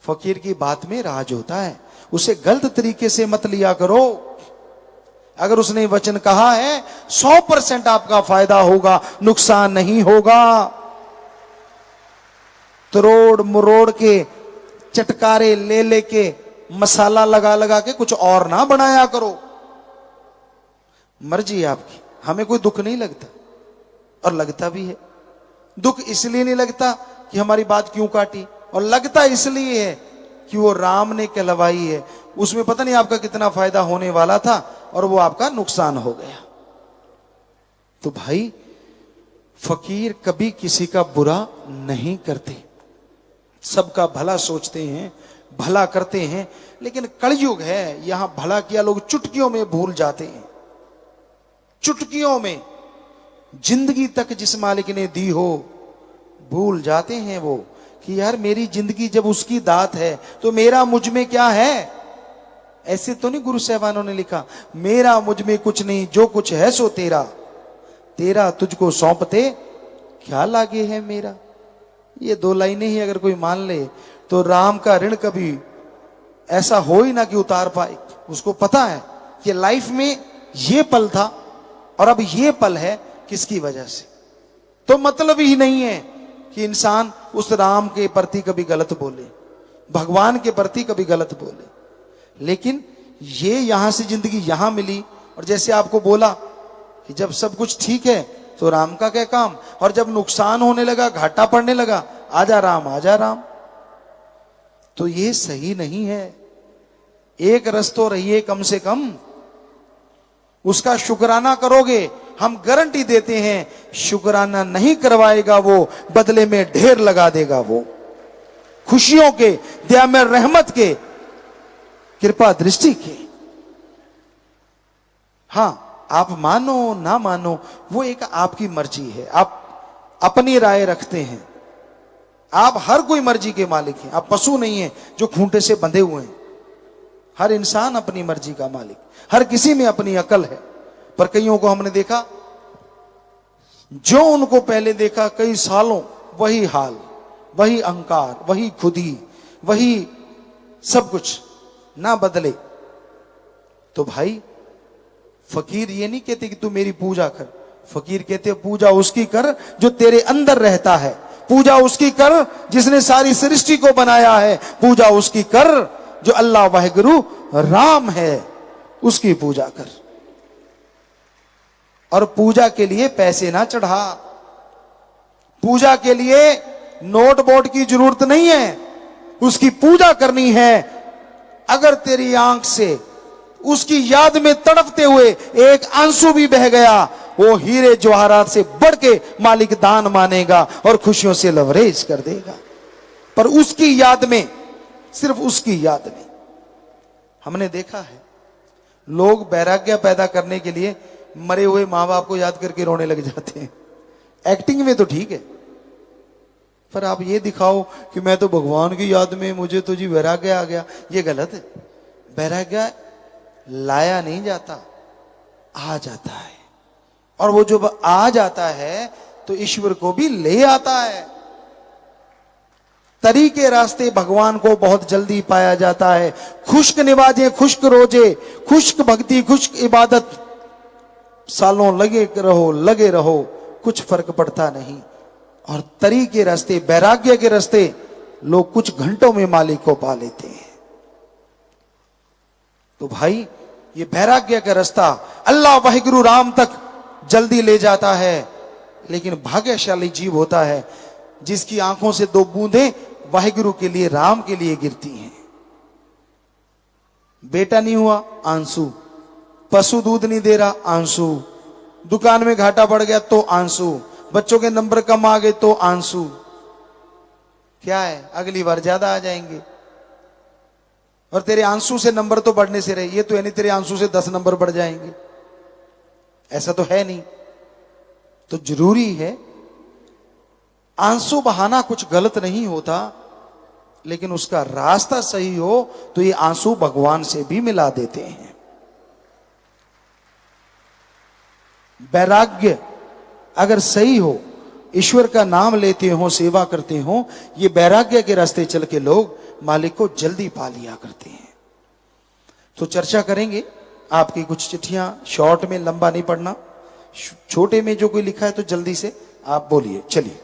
फकीर की बात में राज होता है, उसे गलत तरीके से मत लिया करो। अगर उसने वचन कहा है 100% आपका फायदा होगा, नुकसान नहीं होगा। तरोड़ मरोड़ के चटकारे ले लेके मसाला लगा लगा के कुछ और ना बनाया करो। मर्जी आपकी, हमें कोई दुख नहीं लगता, और लगता भी है। दुख इसलिए नहीं लगता कि हमारी बात क्यों काटी, और लगता इसलिए है कि वो राम ने कहलवाई है, उसमें पता नहीं आपका कितना फायदा होने वाला था और वो आपका नुकसान हो गया। तो भाई फकीर कभी किसी का बुरा नहीं करते, सबका भला सोचते हैं, भला करते हैं। लेकिन कलयुग है, यहां भला किया लोग चुटकियों में भूल जाते हैं। चुटकियों में जिंदगी तक जिस मालिक ने दी हो भूल जाते हैं वो, कि यार मेरी जिंदगी जब उसकी दात है तो मेरा मुझ में क्या है। ऐसे तो नहीं गुरु साहबानों ने लिखा, मेरा मुझ में कुछ नहीं, जो कुछ है सो तेरा, तेरा तुझको सौंपते क्या लागे है मेरा। ये 2 लाइनें ही अगर कोई मान ले तो राम का ऋण कभी ऐसा हो ही ना कि उतार पाए। उसको पता है कि लाइफ में ये पल था और अब ये पल है किसकी वजह से। तो मतलब ही नहीं है कि इंसान उस राम के प्रति कभी गलत बोले, भगवान के प्रति कभी गलत बोले। लेकिन ये यहां से जिंदगी यहां मिली, और जैसे आपको बोला कि जब सब कुछ ठीक है तो राम का क्या काम, और जब नुकसान होने लगा, घाटा पड़ने लगा, आजा राम आजा राम। तो ये सही नहीं है। एक रस तो रहिए कम से कम, उसका शुक्राना करोगे, हम गारंटी देते हैं शुक्राना नहीं करवाएगा वो, बदले में ढेर लगा देगा वो खुशियों के, दया में रहमत के, कृपा दृष्टि के। हां, आप मानो ना मानो वो एक आपकी मर्जी है, आप अपनी राय रखते हैं। आप हर कोई मर्जी के मालिक हैं, आप पशु नहीं हैं जो खूंटे से बंधे हुए हैं। हर इंसान अपनी मर्जी का मालिक, हर किसी में अपनी अकल है। पर कईयों को हमने देखा, जो उनको पहले देखा कई सालों वही हाल, वही अहंकार, वही खुदी, वही सब कुछ, ना बदले। तो भाई फकीर ये नहीं कहते कि तू मेरी पूजा कर, फकीर कहते पूजा उसकी कर जो तेरे अंदर रहता है, पूजा उसकी कर जिसने सारी सृष्टि को बनाया है, पूजा उसकी कर जो अल्लाह वाहिगुरु राम है, उसकी पूजा कर। और पूजा के लिए पैसे ना चढ़ा, पूजा के लिए नोट बोट की जरूरत नहीं है, उसकी पूजा करनी है। अगर तेरी आंख से उसकी याद में तड़पते हुए एक आंसू भी बह गया, वो हीरे जवाहरात से बढ़ के मालिक दान मानेगा और खुशियों से लवरेज कर देगा। पर उसकी याद में, सिर्फ उसकी याद में। हमने देखा है लोग वैराग्य पैदा करने के लिए मरे हुए मां बाप को याद करके रोने लग जाते हैं। एक्टिंग में तो ठीक है, पर आप ये दिखाओ कि मैं तो भगवान की याद में, मुझे तो जी वैराग्य आ गया, ये गलत है। वैराग्य लाया नहीं जाता, आ जाता है। और वो जो आ जाता है तो ईश्वर को भी ले आता है। तरीके रास्ते भगवान को बहुत जल्दी पाया जाता है। खुश्क निवाजे, खुश्क रोजे, खुश्क भक्ति, खुश्क इबादत, सालों लगे रहो, कुछ फर्क पड़ता नहीं। और तरीके रास्ते, वैराग्य के रास्ते लोग कुछ घंटों में मालिक को पा लेते हैं। तो भाई ये वैराग्य का रास्ता अल्लाह वाहिगुरु राम तक जल्दी ले जाता है। लेकिन भाग्यशाली जीव होता है जिसकी आंखों से दो बूंदें वाहिगुरु के लिए, राम के लिए गिरती हैं। बेटा नहीं हुआ, आंसू। पशु दूध नहीं दे रहा, आंसू। दुकान में घाटा बढ़ गया तो आंसू। बच्चों के नंबर कम आ गए तो आंसू। क्या है, अगली बार ज्यादा आ जाएंगे। और तेरे आंसू से नंबर तो बढ़ने से रहे, ये तो है नहीं तेरे आंसू से 10 नंबर बढ़ जाएंगे, ऐसा तो है नहीं। तो जरूरी है, आंसू बहाना कुछ गलत नहीं होता, लेकिन उसका रास्ता सही हो तो ये आंसू भगवान से भी मिला देते हैं। वैराग्य अगर सही हो, ईश्वर का नाम लेते हो, सेवा करते हो, ये वैराग्य के रास्ते चल के लोग मालिक को जल्दी पा लिया करते हैं। तो चर्चा करेंगे। आपकी कुछ चिट्ठियां शॉर्ट में, लंबा नहीं पढ़ना, छोटे में जो कोई लिखा है तो जल्दी से आप बोलिए। चलिए।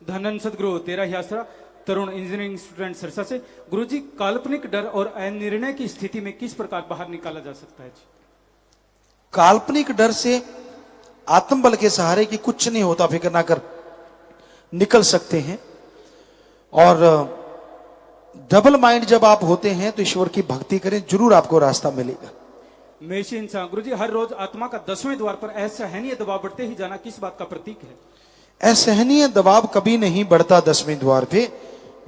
धनन सदगुरु तेरा ही आसरा, तरुण इंजीनियरिंग स्टूडेंट सिरसा से। गुरुजी, काल्पनिक डर और अनिर्णय की स्थिति में किस प्रकार बाहर निकाला जा सकता है जी? काल्पनिक डर से आत्मबल के सहारे की कुछ नहीं होता, फिक्र ना कर, निकल सकते हैं। और डबल माइंड जब आप होते हैं तो ईश्वर की भक्ति करें, जरूर आपको रास्ता मिलेगा। मेशी इंसान। गुरुजी, हर रोज आत्मा का 10वें द्वार पर असहनीय दबाव बढ़ते ही जाना किस बात का प्रतीक है? असहनीय दबाव कभी नहीं बढ़ता 10वें द्वार पे,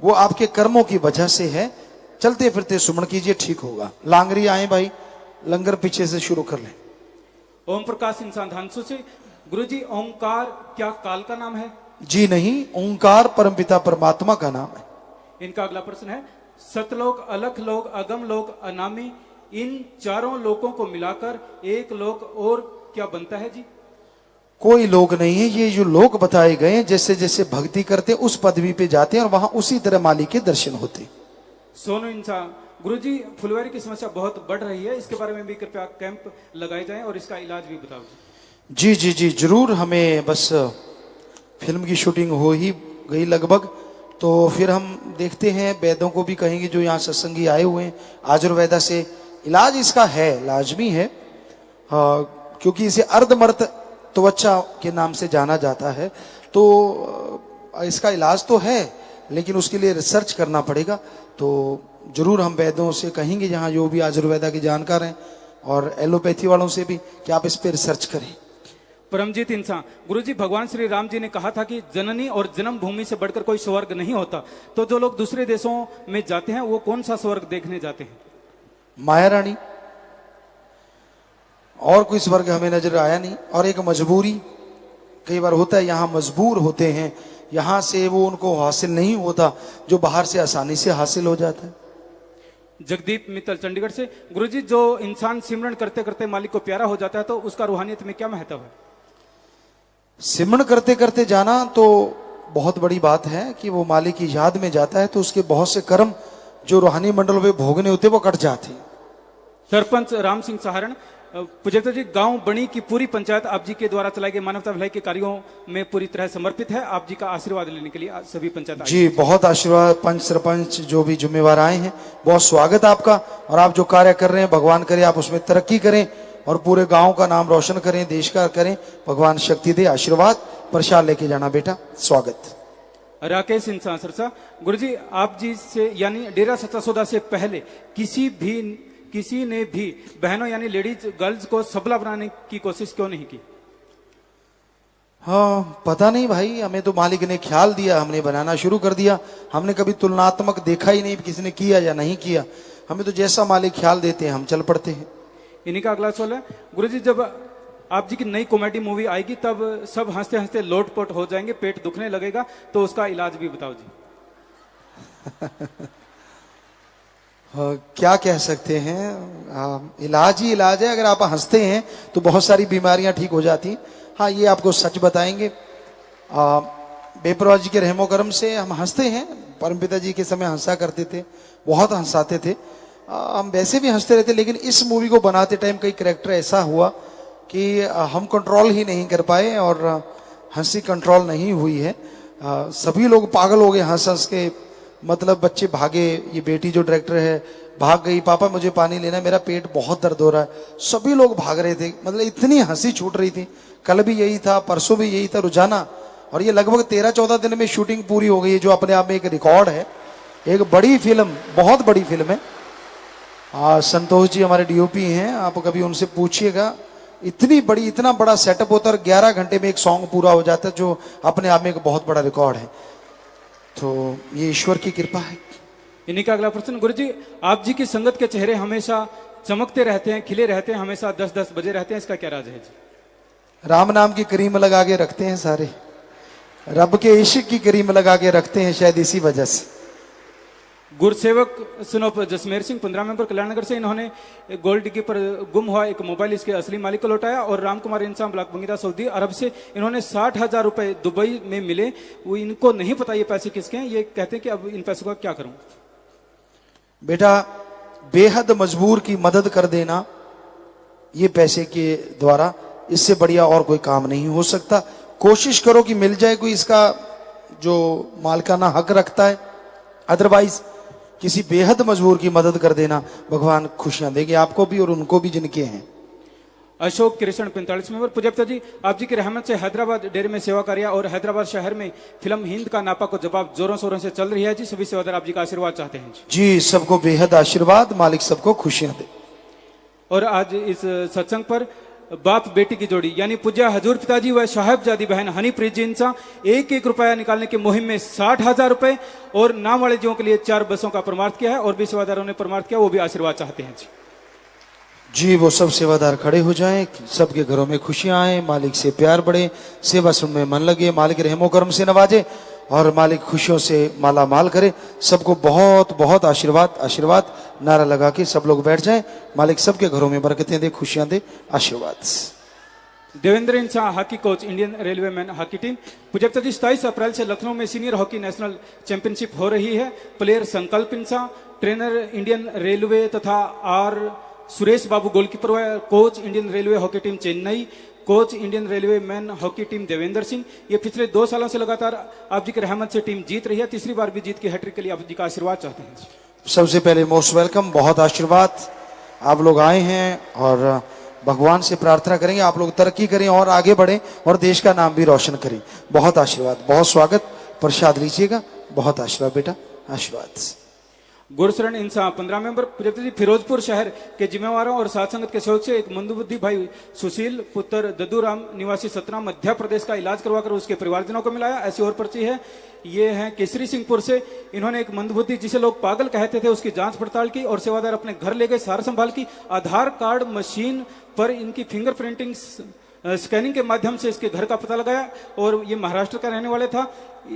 वो आपके कर्मों की वजह से है। चलते फिरते सुमन कीजिए, ठीक होगा। लांगरी आए भाई, लंगर पीछे से शुरू कर लें। ओम प्रकाश इंसान धानसू से। गुरुजी, ओंकार क्या काल का नाम है? जी नहीं, ओंकार परमपिता परमात्मा का नाम है। इनका अगला प्रश्न है, सतलोक, अलख लोक, अगम लोक, अनामी, इन चारों लोकों को मिलाकर एक लोक और क्या बनता है जी? कोई लोक नहीं है, ये जो लोक बताए गए हैं, जैसे जैसे भक्ति करते उस पदवी पे जाते हैं और वहां उसी तरह मालिक के दर्शन होते। सोनू इंसान। गुरुजी, फुलवारी की समस्या बहुत बढ़ रही है, इसके बारे में भी कृपया कैंप लगाए जाएं और इसका इलाज भी बताओ जी। जी जी जरूर। हमें बस फिल्म की शूटिंग हो ही गई लगभग, तो फिर हम देखते हैं, वैद्यों को भी कहेंगे जो यहाँ सत्संगी आए हुए हैं, आयुर्वेदा से इलाज इसका है, लाजमी है। क्योंकि इसे अर्धमर्त त्वचा के नाम से जाना जाता है, तो इसका इलाज तो है, लेकिन उसके लिए रिसर्च करना पड़ेगा। तो जरूर हम वैद्यों से कहेंगे, जहाँ जो भी आयुर्वेदा के जानकार हैं, और एलोपैथी वालों से भी, कि आप इस पर रिसर्च करें। परमजीत इंसान। गुरुजी, भगवान श्री राम जी ने कहा था कि जननी और जन्म भूमि से बढ़कर कोई स्वर्ग नहीं होता, तो जो लोग दूसरे देशों में जाते हैं वो कौन सा स्वर्ग देखने जाते हैं? माया रानी। और कोई स्वर्ग हमें नजर आया नहीं। और एक मजबूरी कई बार होता है, यहाँ मजबूर होते हैं, यहाँ से वो उनको हासिल नहीं होता जो बाहर से आसानी से हासिल हो जाता है। जगदीप मित्तल चंडीगढ़ से। गुरुजी, जो इंसान सिमरन करते करते मालिक को प्यारा हो जाता है तो उसका रूहानियत में क्या महत्व है? सिमरन करते करते जाना तो बहुत बड़ी बात है कि वो मालिक की याद में जाता है, तो उसके बहुत से कर्म जो रूहानी मंडल में भोगने होते वो कट जाते हैं। सरपंच राम सिंह सहारण। पुजेता जी, गांव बणी की पूरी पंचायत आप जी के द्वारा चलाए गए मानवता भलाई के कार्यों में पूरी तरह समर्पित है। आप जी का आशीर्वाद लेने के लिए आज सभी पंचायत आई। जी बहुत आशीर्वाद। पंच सरपंच जो भी जिम्मेवार आए हैं, बहुत स्वागत आपका। और आप जो कार्य कर रहे हैं, भगवान करे आप उसमें तरक्की करें और पूरे गांव का नाम रोशन करें, देश का करें। भगवान शक्ति दे, आशीर्वाद। प्रसाद लेके जाना बेटा, स्वागत। राकेश इंसान सरसा। गुरुजी, आप जी से यानी डेरा सच्चा सौदा से पहले किसी ने भी बहनों यानी लेडीज गर्ल्स को सबला बनाने की कोशिश क्यों नहीं की? हाँ पता नहीं भाई, हमें तो मालिक ने ख्याल दिया, हमने बनाना शुरू कर दिया। हमने कभी तुलनात्मक देखा ही नहीं किसी ने किया या नहीं किया। हमें तो जैसा मालिक ख्याल देते हैं हम चल पड़ते हैं। इन्हीं का अगला सवाल है गुरुजी, जब आप जी की नई कॉमेडी मूवी आएगी तब सब हंसते हंसते लोटपोट हो जाएंगे, पेट दुखने लगेगा, तो उसका इलाज भी बताओ जी। क्या कह सकते हैं, इलाज ही इलाज है। अगर आप हंसते हैं तो बहुत सारी बीमारियां ठीक हो जाती। हाँ ये आपको सच बताएंगे, बेपरवाह जी के रहमो करम से हम हंसते हैं। परमपिता जी के समय हंसा करते थे, बहुत हंसाते थे। हम वैसे भी हंसते रहते, लेकिन इस मूवी को बनाते टाइम कई कैरेक्टर ऐसा हुआ कि हम कंट्रोल ही नहीं कर पाए और हंसी कंट्रोल नहीं हुई है। सभी लोग पागल हो गए हंस हंस के। मतलब बच्चे भागे, ये बेटी जो डायरेक्टर है भाग गई, पापा मुझे पानी लेना, मेरा पेट बहुत दर्द हो रहा है। सभी लोग भाग रहे थे, मतलब इतनी हंसी छूट रही थी। कल भी यही था, परसों भी यही था रुझाना। और ये लगभग 13-14 दिन में शूटिंग पूरी हो गई है, जो अपने आप में एक रिकॉर्ड है। एक बड़ी फिल्म, बहुत बड़ी फिल्म है। संतोष जी हमारे डीओपी हैं, आप कभी उनसे पूछिएगा। इतनी बड़ी, इतना बड़ा सेटअप होता है और 11 घंटे में एक सॉन्ग पूरा हो जाता है, जो अपने आप में एक बहुत बड़ा रिकॉर्ड है। तो ये ईश्वर की कृपा है। इन्हीं का अगला प्रश्न, गुरुजी आप जी की संगत के चेहरे हमेशा चमकते रहते हैं, खिले रहते हैं, हमेशा 10-10 बजे रहते हैं, इसका क्या राज है जी? राम नाम की क्रीम लगा के रखते हैं सारे, रब के इश्क की क्रीम लगा के रखते हैं, शायद इसी वजह से। गुरसेवक सुनोप जसमेर सिंह 15 मेंबर कल्याणनगर से, इन्होंने गोल्ड डिग्गी पर गुम हुआ एक मोबाइल इसके असली मालिक को लौटाया। और राम कुमार इंसान ब्लॉक बंगीरा सऊदी अरब से, इन्होंने 60,000 रुपए दुबई में मिले, वो इनको नहीं पता ये पैसे किसके हैं। ये कहते हैं कि अब इन पैसों का क्या करूं? बेटा बेहद मजबूर की मदद कर देना, ये पैसे के द्वारा, इससे बढ़िया और कोई काम नहीं हो सकता। कोशिश करो कि मिल जाए कोई इसका जो मालिकाना हक रखता है। अदरवाइज किसी बेहद मजबूर की मदद कर देना, भगवान खुशियां देंगे आपको भी और उनको भी जिनके हैं। अशोक कृष्ण 45 मेंबर। पुजप्ता जी, आप जी की रहमत से हैदराबाद डेरे में सेवा कार्य और हैदराबाद शहर में फिल्म हिंद का नापा को जवाब जोरों शोरों से चल रही है जी। सभी सेवादार आप जी का आशीर्वाद चाहते हैं जी। सबको बेहद आशीर्वाद, मालिक सबको खुशियां दे। और आज इस सत्संग पर बाप बेटी की जोड़ी यानी पूज्य हजूर पिताजी व साहेबजादी बहन हनीप्रीत जी इंसा 1-1 रुपया निकालने की मुहिम में 60,000 रुपए और नाम वाले जीवों के लिए 4 बसों का परमार्थ किया है। और भी सेवादारों ने परमार्थ किया, वो भी आशीर्वाद चाहते हैं जी। वो सब सेवादार खड़े हो जाएं, सबके घरों में खुशियां आए, मालिक से प्यार बढ़े, सेवा सुन में मन लगे, मालिक रहमो करम से नवाजे और मालिक खुशियों से माला माल करे। सबको बहुत बहुत आशीर्वाद। आशीर्वाद नारा लगा के सब लोग बैठ जाएं। मालिक सबके घरों में बरकतें दे, खुशियां दे, आशीर्वाद। देवेंद्र इंसा hockey coach Indian Railway man hockey team. पुजप्ता जी, 27 अप्रैल से लखनऊ में सीनियर हॉकी नेशनल चैंपियनशिप हो रही है। प्लेयर संकल्प इंसा, ट्रेनर इंडियन रेलवे तथा R Suresh Babu goalkeeper, coach Indian Railway hockey team Chennai, coach Indian Railway man hockey team Devendra Singh. ये पिछले 2 सालों से लगातार आप जी की रहमत से टीम जीत रही है। तीसरी बार भी जीत की हैट्रिक के लिए आप जी का आशीर्वाद चाहते हैं। सबसे पहले मोस्ट वेलकम, बहुत आशीर्वाद। आप लोग आए हैं और भगवान से प्रार्थना करेंगे आप लोग तरक्की करें और आगे बढ़ें और देश का नाम भी रोशन करें। बहुत आशीर्वाद, बहुत स्वागत। प्रसाद लीजिएगा। बहुत आशीर्वाद बेटा, आशीर्वाद। गुरशरण इंसान 15 मेंबर। फिरोजपुर शहर के जिम्मेवारों और साथ संगत के सहयोग से एक मंदबुद्धि भाई सुशील पुत्र दद्दूराम निवासी सतना मध्य प्रदेश का इलाज करवाकर उसके परिवारजनों को मिलाया। ऐसी और पर्ची है, ये है केसरी सिंहपुर से। इन्होंने एक मंदबुद्धि जिसे लोग पागल कहते थे उसकी जांच पड़ताल की और सेवादार अपने घर ले गए, सार संभाल की। आधार कार्ड मशीन पर इनकी फिंगर प्रिंटिंग स्कैनिंग के माध्यम से इसके घर का पता लगाया और ये महाराष्ट्र का रहने वाले था।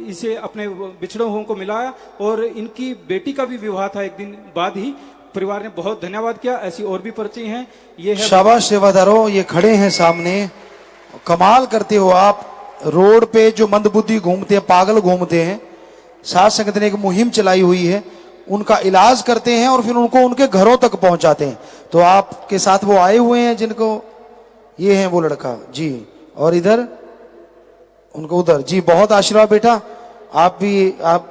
इसे अपने बिछड़ों हुओं को मिलाया और इनकी बेटी का भी विवाह था एक दिन बाद ही। परिवार ने बहुत धन्यवाद किया। ऐसी और भी पर्ची हैं। ये है शाबाश सेवादारों, ये खड़े हैं सामने, कमाल करते हो आप। रोड पे जो मंदबुद्धि घूमते हैं, पागल घूमते हैं, साथ संगत ने एक मुहिम चलाई हुई है। उनका इलाज करते हैं और फिर उनको उनके घरों तक पहुंचाते हैं। तो आपके साथ वो आए हुए हैं जिनको, ये है वो लड़का जी, और इधर उनको उधर जी। बहुत आशीर्वाद बेटा, आप भी, आप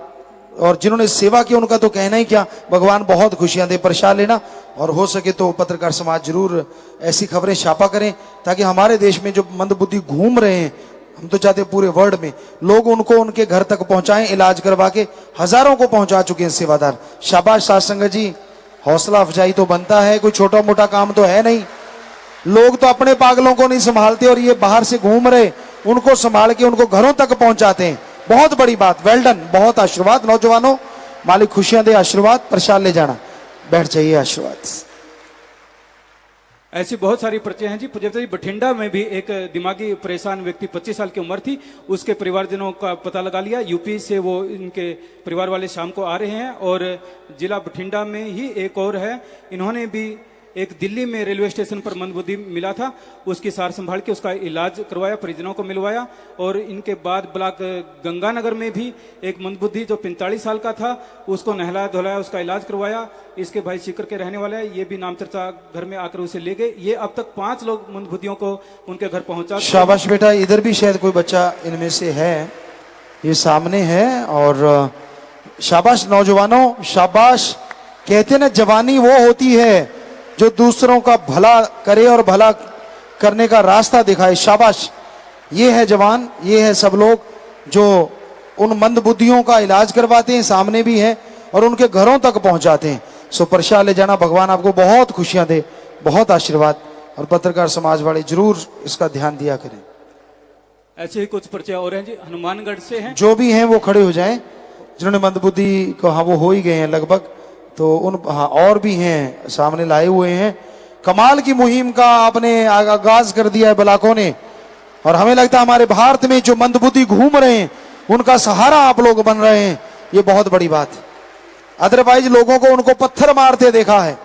और जिन्होंने सेवा की उनका तो कहना ही क्या। भगवान बहुत खुशियां दे। प्रसाद लेना, और हो सके तो पत्रकार समाज जरूर ऐसी खबरें छापा करें ताकि हमारे देश में जो मंदबुद्धि घूम रहे हैं, हम तो चाहते हैं पूरे वर्ल्ड में लोग उनको उनके घर तक पहुंचाएं, इलाज करवा के हजारों को पहुंचा चुके हैं सेवादार। शाबाश साध संगत जी, हौसला अफजाई तो बनता है, कोई छोटा मोटा काम तो है नहीं। लोग तो अपने पागलों को नहीं संभालते और ये बाहर से घूम रहे, उनको संभाल के उनको घरों तक पहुंचाते हैं। बहुत बड़ी बात, वेल डन, बहुत आशीर्वाद नौजवानों, मालिक खुशियां दे। आशीर्वाद, प्रसाद ले जाना, बैठ जाइए। आशीर्वाद। ऐसी बहुत सारी पर्चियां हैं जी। पूज्यता जी, बठिंडा में भी एक दिमागी परेशान व्यक्ति 25 साल की उम्र थी, उसके परिवारजनों का पता लगा लिया। यूपी से वो इनके परिवार वाले शाम को आ रहे हैं, और जिला बठिंडा में ही एक और है, इन्होंने भी एक दिल्ली में रेलवे स्टेशन पर मंदबुद्धि मिला था, उसकी सार संभाल के उसका इलाज करवाया, परिजनों को मिलवाया। और इनके बाद ब्लॉक गंगानगर में भी एक मंदबुद्धि जो 45 साल का था, उसको नहलाया धुलाया, उसका इलाज करवाया। इसके भाई सीकर के रहने वाले हैं, ये भी नाम चर्चा घर में आकर उसे ले गए। ये अब तक 5 लोग मंदबुद्धियों को उनके घर पहुंचा। शाबाश बेटा, इधर भी शायद कोई बच्चा इनमें से है, ये सामने है। और शाबाश नौजवानों, शाबाश। कहते ना जवानी वो होती है जो दूसरों का भला करे और भला करने का रास्ता दिखाए। शाबाश, ये है जवान, ये है सब लोग जो उन मंदबुद्धियों का इलाज करवाते हैं, सामने भी है, और उनके घरों तक पहुंचाते हैं। सो प्रसाद ले जाना। भगवान आपको बहुत खुशियां दे, बहुत आशीर्वाद, और पत्रकार समाज वाले जरूर इसका ध्यान दिया करें। ऐसे ही कुछ पर्चे और हैं जी, हनुमानगढ़ से हैं। जो भी हैं वो खड़े हो जाएं, जिन्होंने मंदबुद्धि को, हाँ वो हो ही गए हैं लगभग, तो उन, हाँ और भी हैं सामने लाए हुए हैं। कमाल की मुहिम का आपने आगाज कर दिया है ब्लॉकों ने, और हमें लगता है हमारे भारत में जो मंदबुद्धि घूम रहे हैं उनका सहारा आप लोग बन रहे हैं, ये बहुत बड़ी बात है। अदरवाइज लोगों को उनको पत्थर मारते देखा है,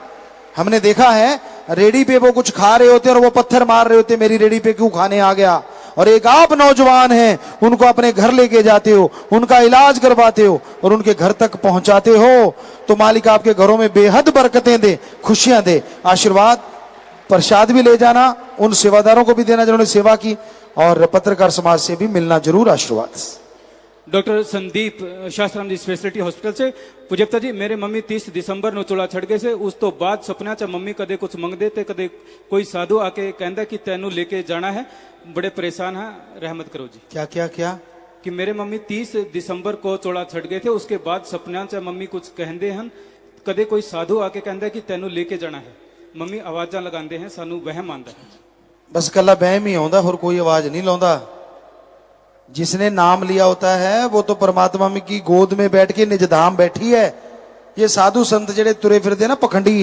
हमने देखा है रेडी पे वो कुछ खा रहे होते और वो पत्थर मार रहे होते, मेरी रेडी पे क्यों खाने आ गया। और एक आप नौजवान हैं, उनको अपने घर लेके जाते हो, उनका इलाज करवाते हो और उनके घर तक पहुंचाते हो, तो मालिक आपके घरों में बेहद बरकतें दे, खुशियां दे। आशीर्वाद, प्रसाद भी ले जाना, उन सेवादारों को भी देना जिन्होंने सेवा की, और पत्रकार समाज से भी मिलना जरूर। आशीर्वाद। डॉक्टर संदीप शास्त्राम जी स्पेशलिटी हॉस्पिटल से। पुजप्ता जी, मेरे मम्मी 30 दिसंबर ਨੂੰ ਚੋਲਾ ਛੱਡ ਗਏ ਸੇ, ਉਸ ਤੋਂ ਬਾਅਦ ਸੁਪਨਿਆਂ 'ਚ ਮੰਮੀ ਕਦੇ ਕੁਝ ਮੰਗਦੇ ਤੇ ਕਦੇ ਕੋਈ ਸਾਧੂ ਆके ਕਹਿੰਦਾ कि ਤੈਨੂੰ लेके जाना है, बड़े परेशान हैं, रहमत करो जी। क्या क्या क्या? कि मेरे मम्मी 30 दिसंबर को चोला छड़ गए थे, उसके बाद सपनियां च मम्मी कुछ कहते हैं, कदे कोई साधु आके कहता कि तैनू लेके जाना है, मम्मी आवाजा लगाते हैं, सानू वहम आंदा है। बस कला बहम ही आंदा, होर कोई आवाज नहीं लाਉਂਦਾ। जिसने नाम लिया होता है वो तो परमात्मा में की गोद में बैठ के निजधाम बैठी है। ये साधु संत जेडे तुरे फिरते ना पखंडी,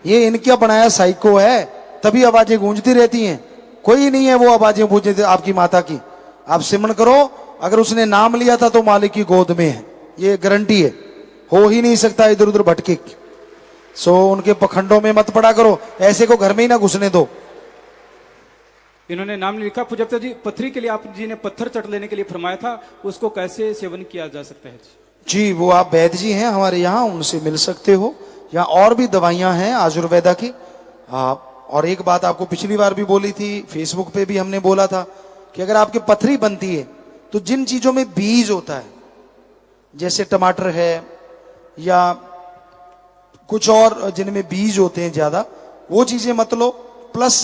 ये इनका बनाया साइको है, तभी आवाजें गूंजती रहती हैं। कोई नहीं है वो आवाजें गूंजती आपकी माता की। आप सिमरन करो, अगर उसने नाम लिया था तो मालिक की गोद में है, ये गारंटी है, हो ही नहीं सकता इधर उधर भटके। सो उनके पखंडों में मत पड़ा करो, ऐसे को घर में ही ना घुसने दो। इन्होंने नाम लिखा। पुजप्ता जी, पथरी के लिए आप जी ने पत्थर चट लेने के लिए फरमाया था, उसको कैसे सेवन किया जा सकता है जी? वो आप वैद्य जी हैं हमारे यहाँ, उनसे मिल सकते हो। यहाँ और भी दवाइयां हैं आयुर्वेदा की। और एक बात आपको पिछली बार भी बोली थी, फेसबुक पे भी हमने बोला था कि अगर आपके पथरी बनती है तो जिन चीजों में बीज होता है, जैसे टमाटर है या कुछ और जिनमें बीज होते हैं ज्यादा, वो चीजें मत लो। प्लस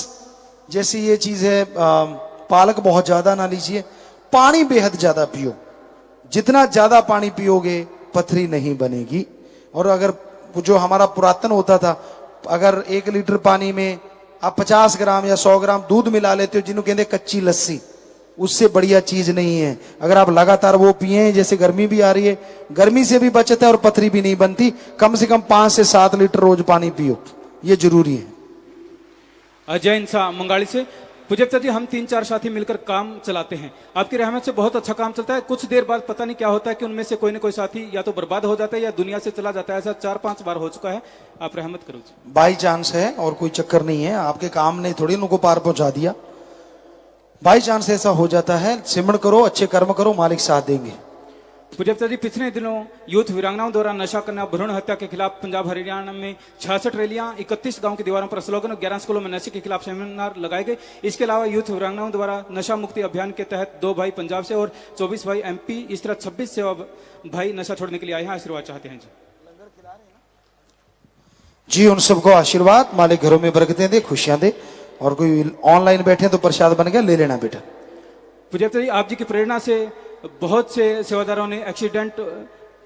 जैसे ये चीज है पालक बहुत ज्यादा ना लीजिए, पानी बेहद ज्यादा पियो। जितना ज्यादा पानी पियोगे पथरी नहीं बनेगी। और अगर जो हमारा पुरातन होता था, अगर 1 लीटर पानी में आप 50 ग्राम या 100 ग्राम दूध मिला लेते हो, जिन्हों कहते कच्ची लस्सी, उससे बढ़िया चीज नहीं है। अगर आप लगातार वो पिए, जैसे गर्मी भी आ रही है, गर्मी से भी बचता है और पथरी भी नहीं बनती। कम से कम 5 से 7 लीटर रोज पानी पियो, ये जरूरी है। अजय इंसा मंगाली से। पुजप्ता जी, हम 3-4 साथी मिलकर काम चलाते हैं, आपकी रहमत से बहुत अच्छा काम चलता है। कुछ देर बाद पता नहीं क्या होता है कि उनमें से कोई ना कोई साथी या तो बर्बाद हो जाता है या दुनिया से चला जाता है। ऐसा 4-5 बार हो चुका है, आप रहमत करो जी। बाई चांस है और कोई चक्कर नहीं है, आपके काम ने थोड़ी उनको पार पहुंचा दिया। बाई चांस ऐसा हो जाता है, सिमरन करो, अच्छे कर्म करो, मालिक साथ देंगे। पूज्यता जी, पिछले दिनों यूथ वीरांगनाओं द्वारा नशा करना भ्रूण हत्या के खिलाफ पंजाब हरियाणा में 66 रैलियां, 31 गांव की दीवारों पर स्लोगन, 11 स्कूलों में नशे के खिलाफ सेमिनार लगाए गए। इसके अलावा यूथ वीरांगनाओं द्वारा नशा मुक्ति अभियान के तहत 2 भाई पंजाब से और 24 भाई MP, इस तरह 26 सेवा भाई नशा छोड़ने के लिए आए हैं, आशीर्वाद चाहते हैं जी। उन सबको आशीर्वाद, मालिक घरों में बरकतें दे, खुशियां दे। और कोई ऑनलाइन बैठे तो प्रसाद बन गया, ले लेना बेटा। पूज्यता जी, आप जी की प्रेरणा से बहुत से सेवादारों ने एक्सीडेंट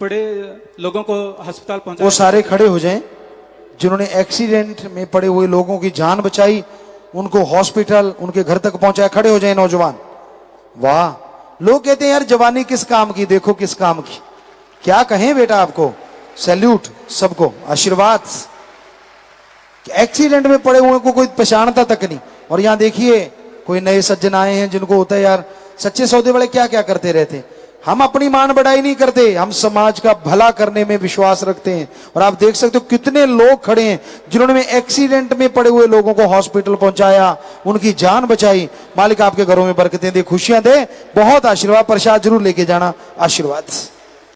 पड़े लोगों को अस्पताल वो पहुंचाया। सारे खड़े हो जाएं जिन्होंने एक्सीडेंट में पड़े हुए लोगों की जान बचाई, उनको हॉस्पिटल, उनके घर तक पहुंचाया। खड़े हो जाएं नौजवान। वाह, लोग कहते हैं यार जवानी किस काम की, देखो किस काम की। क्या कहें बेटा आपको, सैल्यूट सबको, आशीर्वाद। एक्सीडेंट में पड़े हुए को कोई पहचानता तक नहीं। और यहां देखिए कोई नए सज्जन आए हैं जिनको होता है यार सच्चे सौदे वाले क्या क्या करते रहते। हम अपनी मान बढ़ाई नहीं करते, हम समाज का भला करने में विश्वास रखते हैं। और आप देख सकते हो कितने लोग खड़े हैं जिन्होंने एक्सीडेंट में पड़े हुए लोगों को हॉस्पिटल पहुंचाया, उनकी जान बचाई। मालिक आपके घरों में बरकतें दे, खुशियां दे, बहुत आशीर्वाद। प्रसाद जरूर लेके जाना, आशीर्वाद।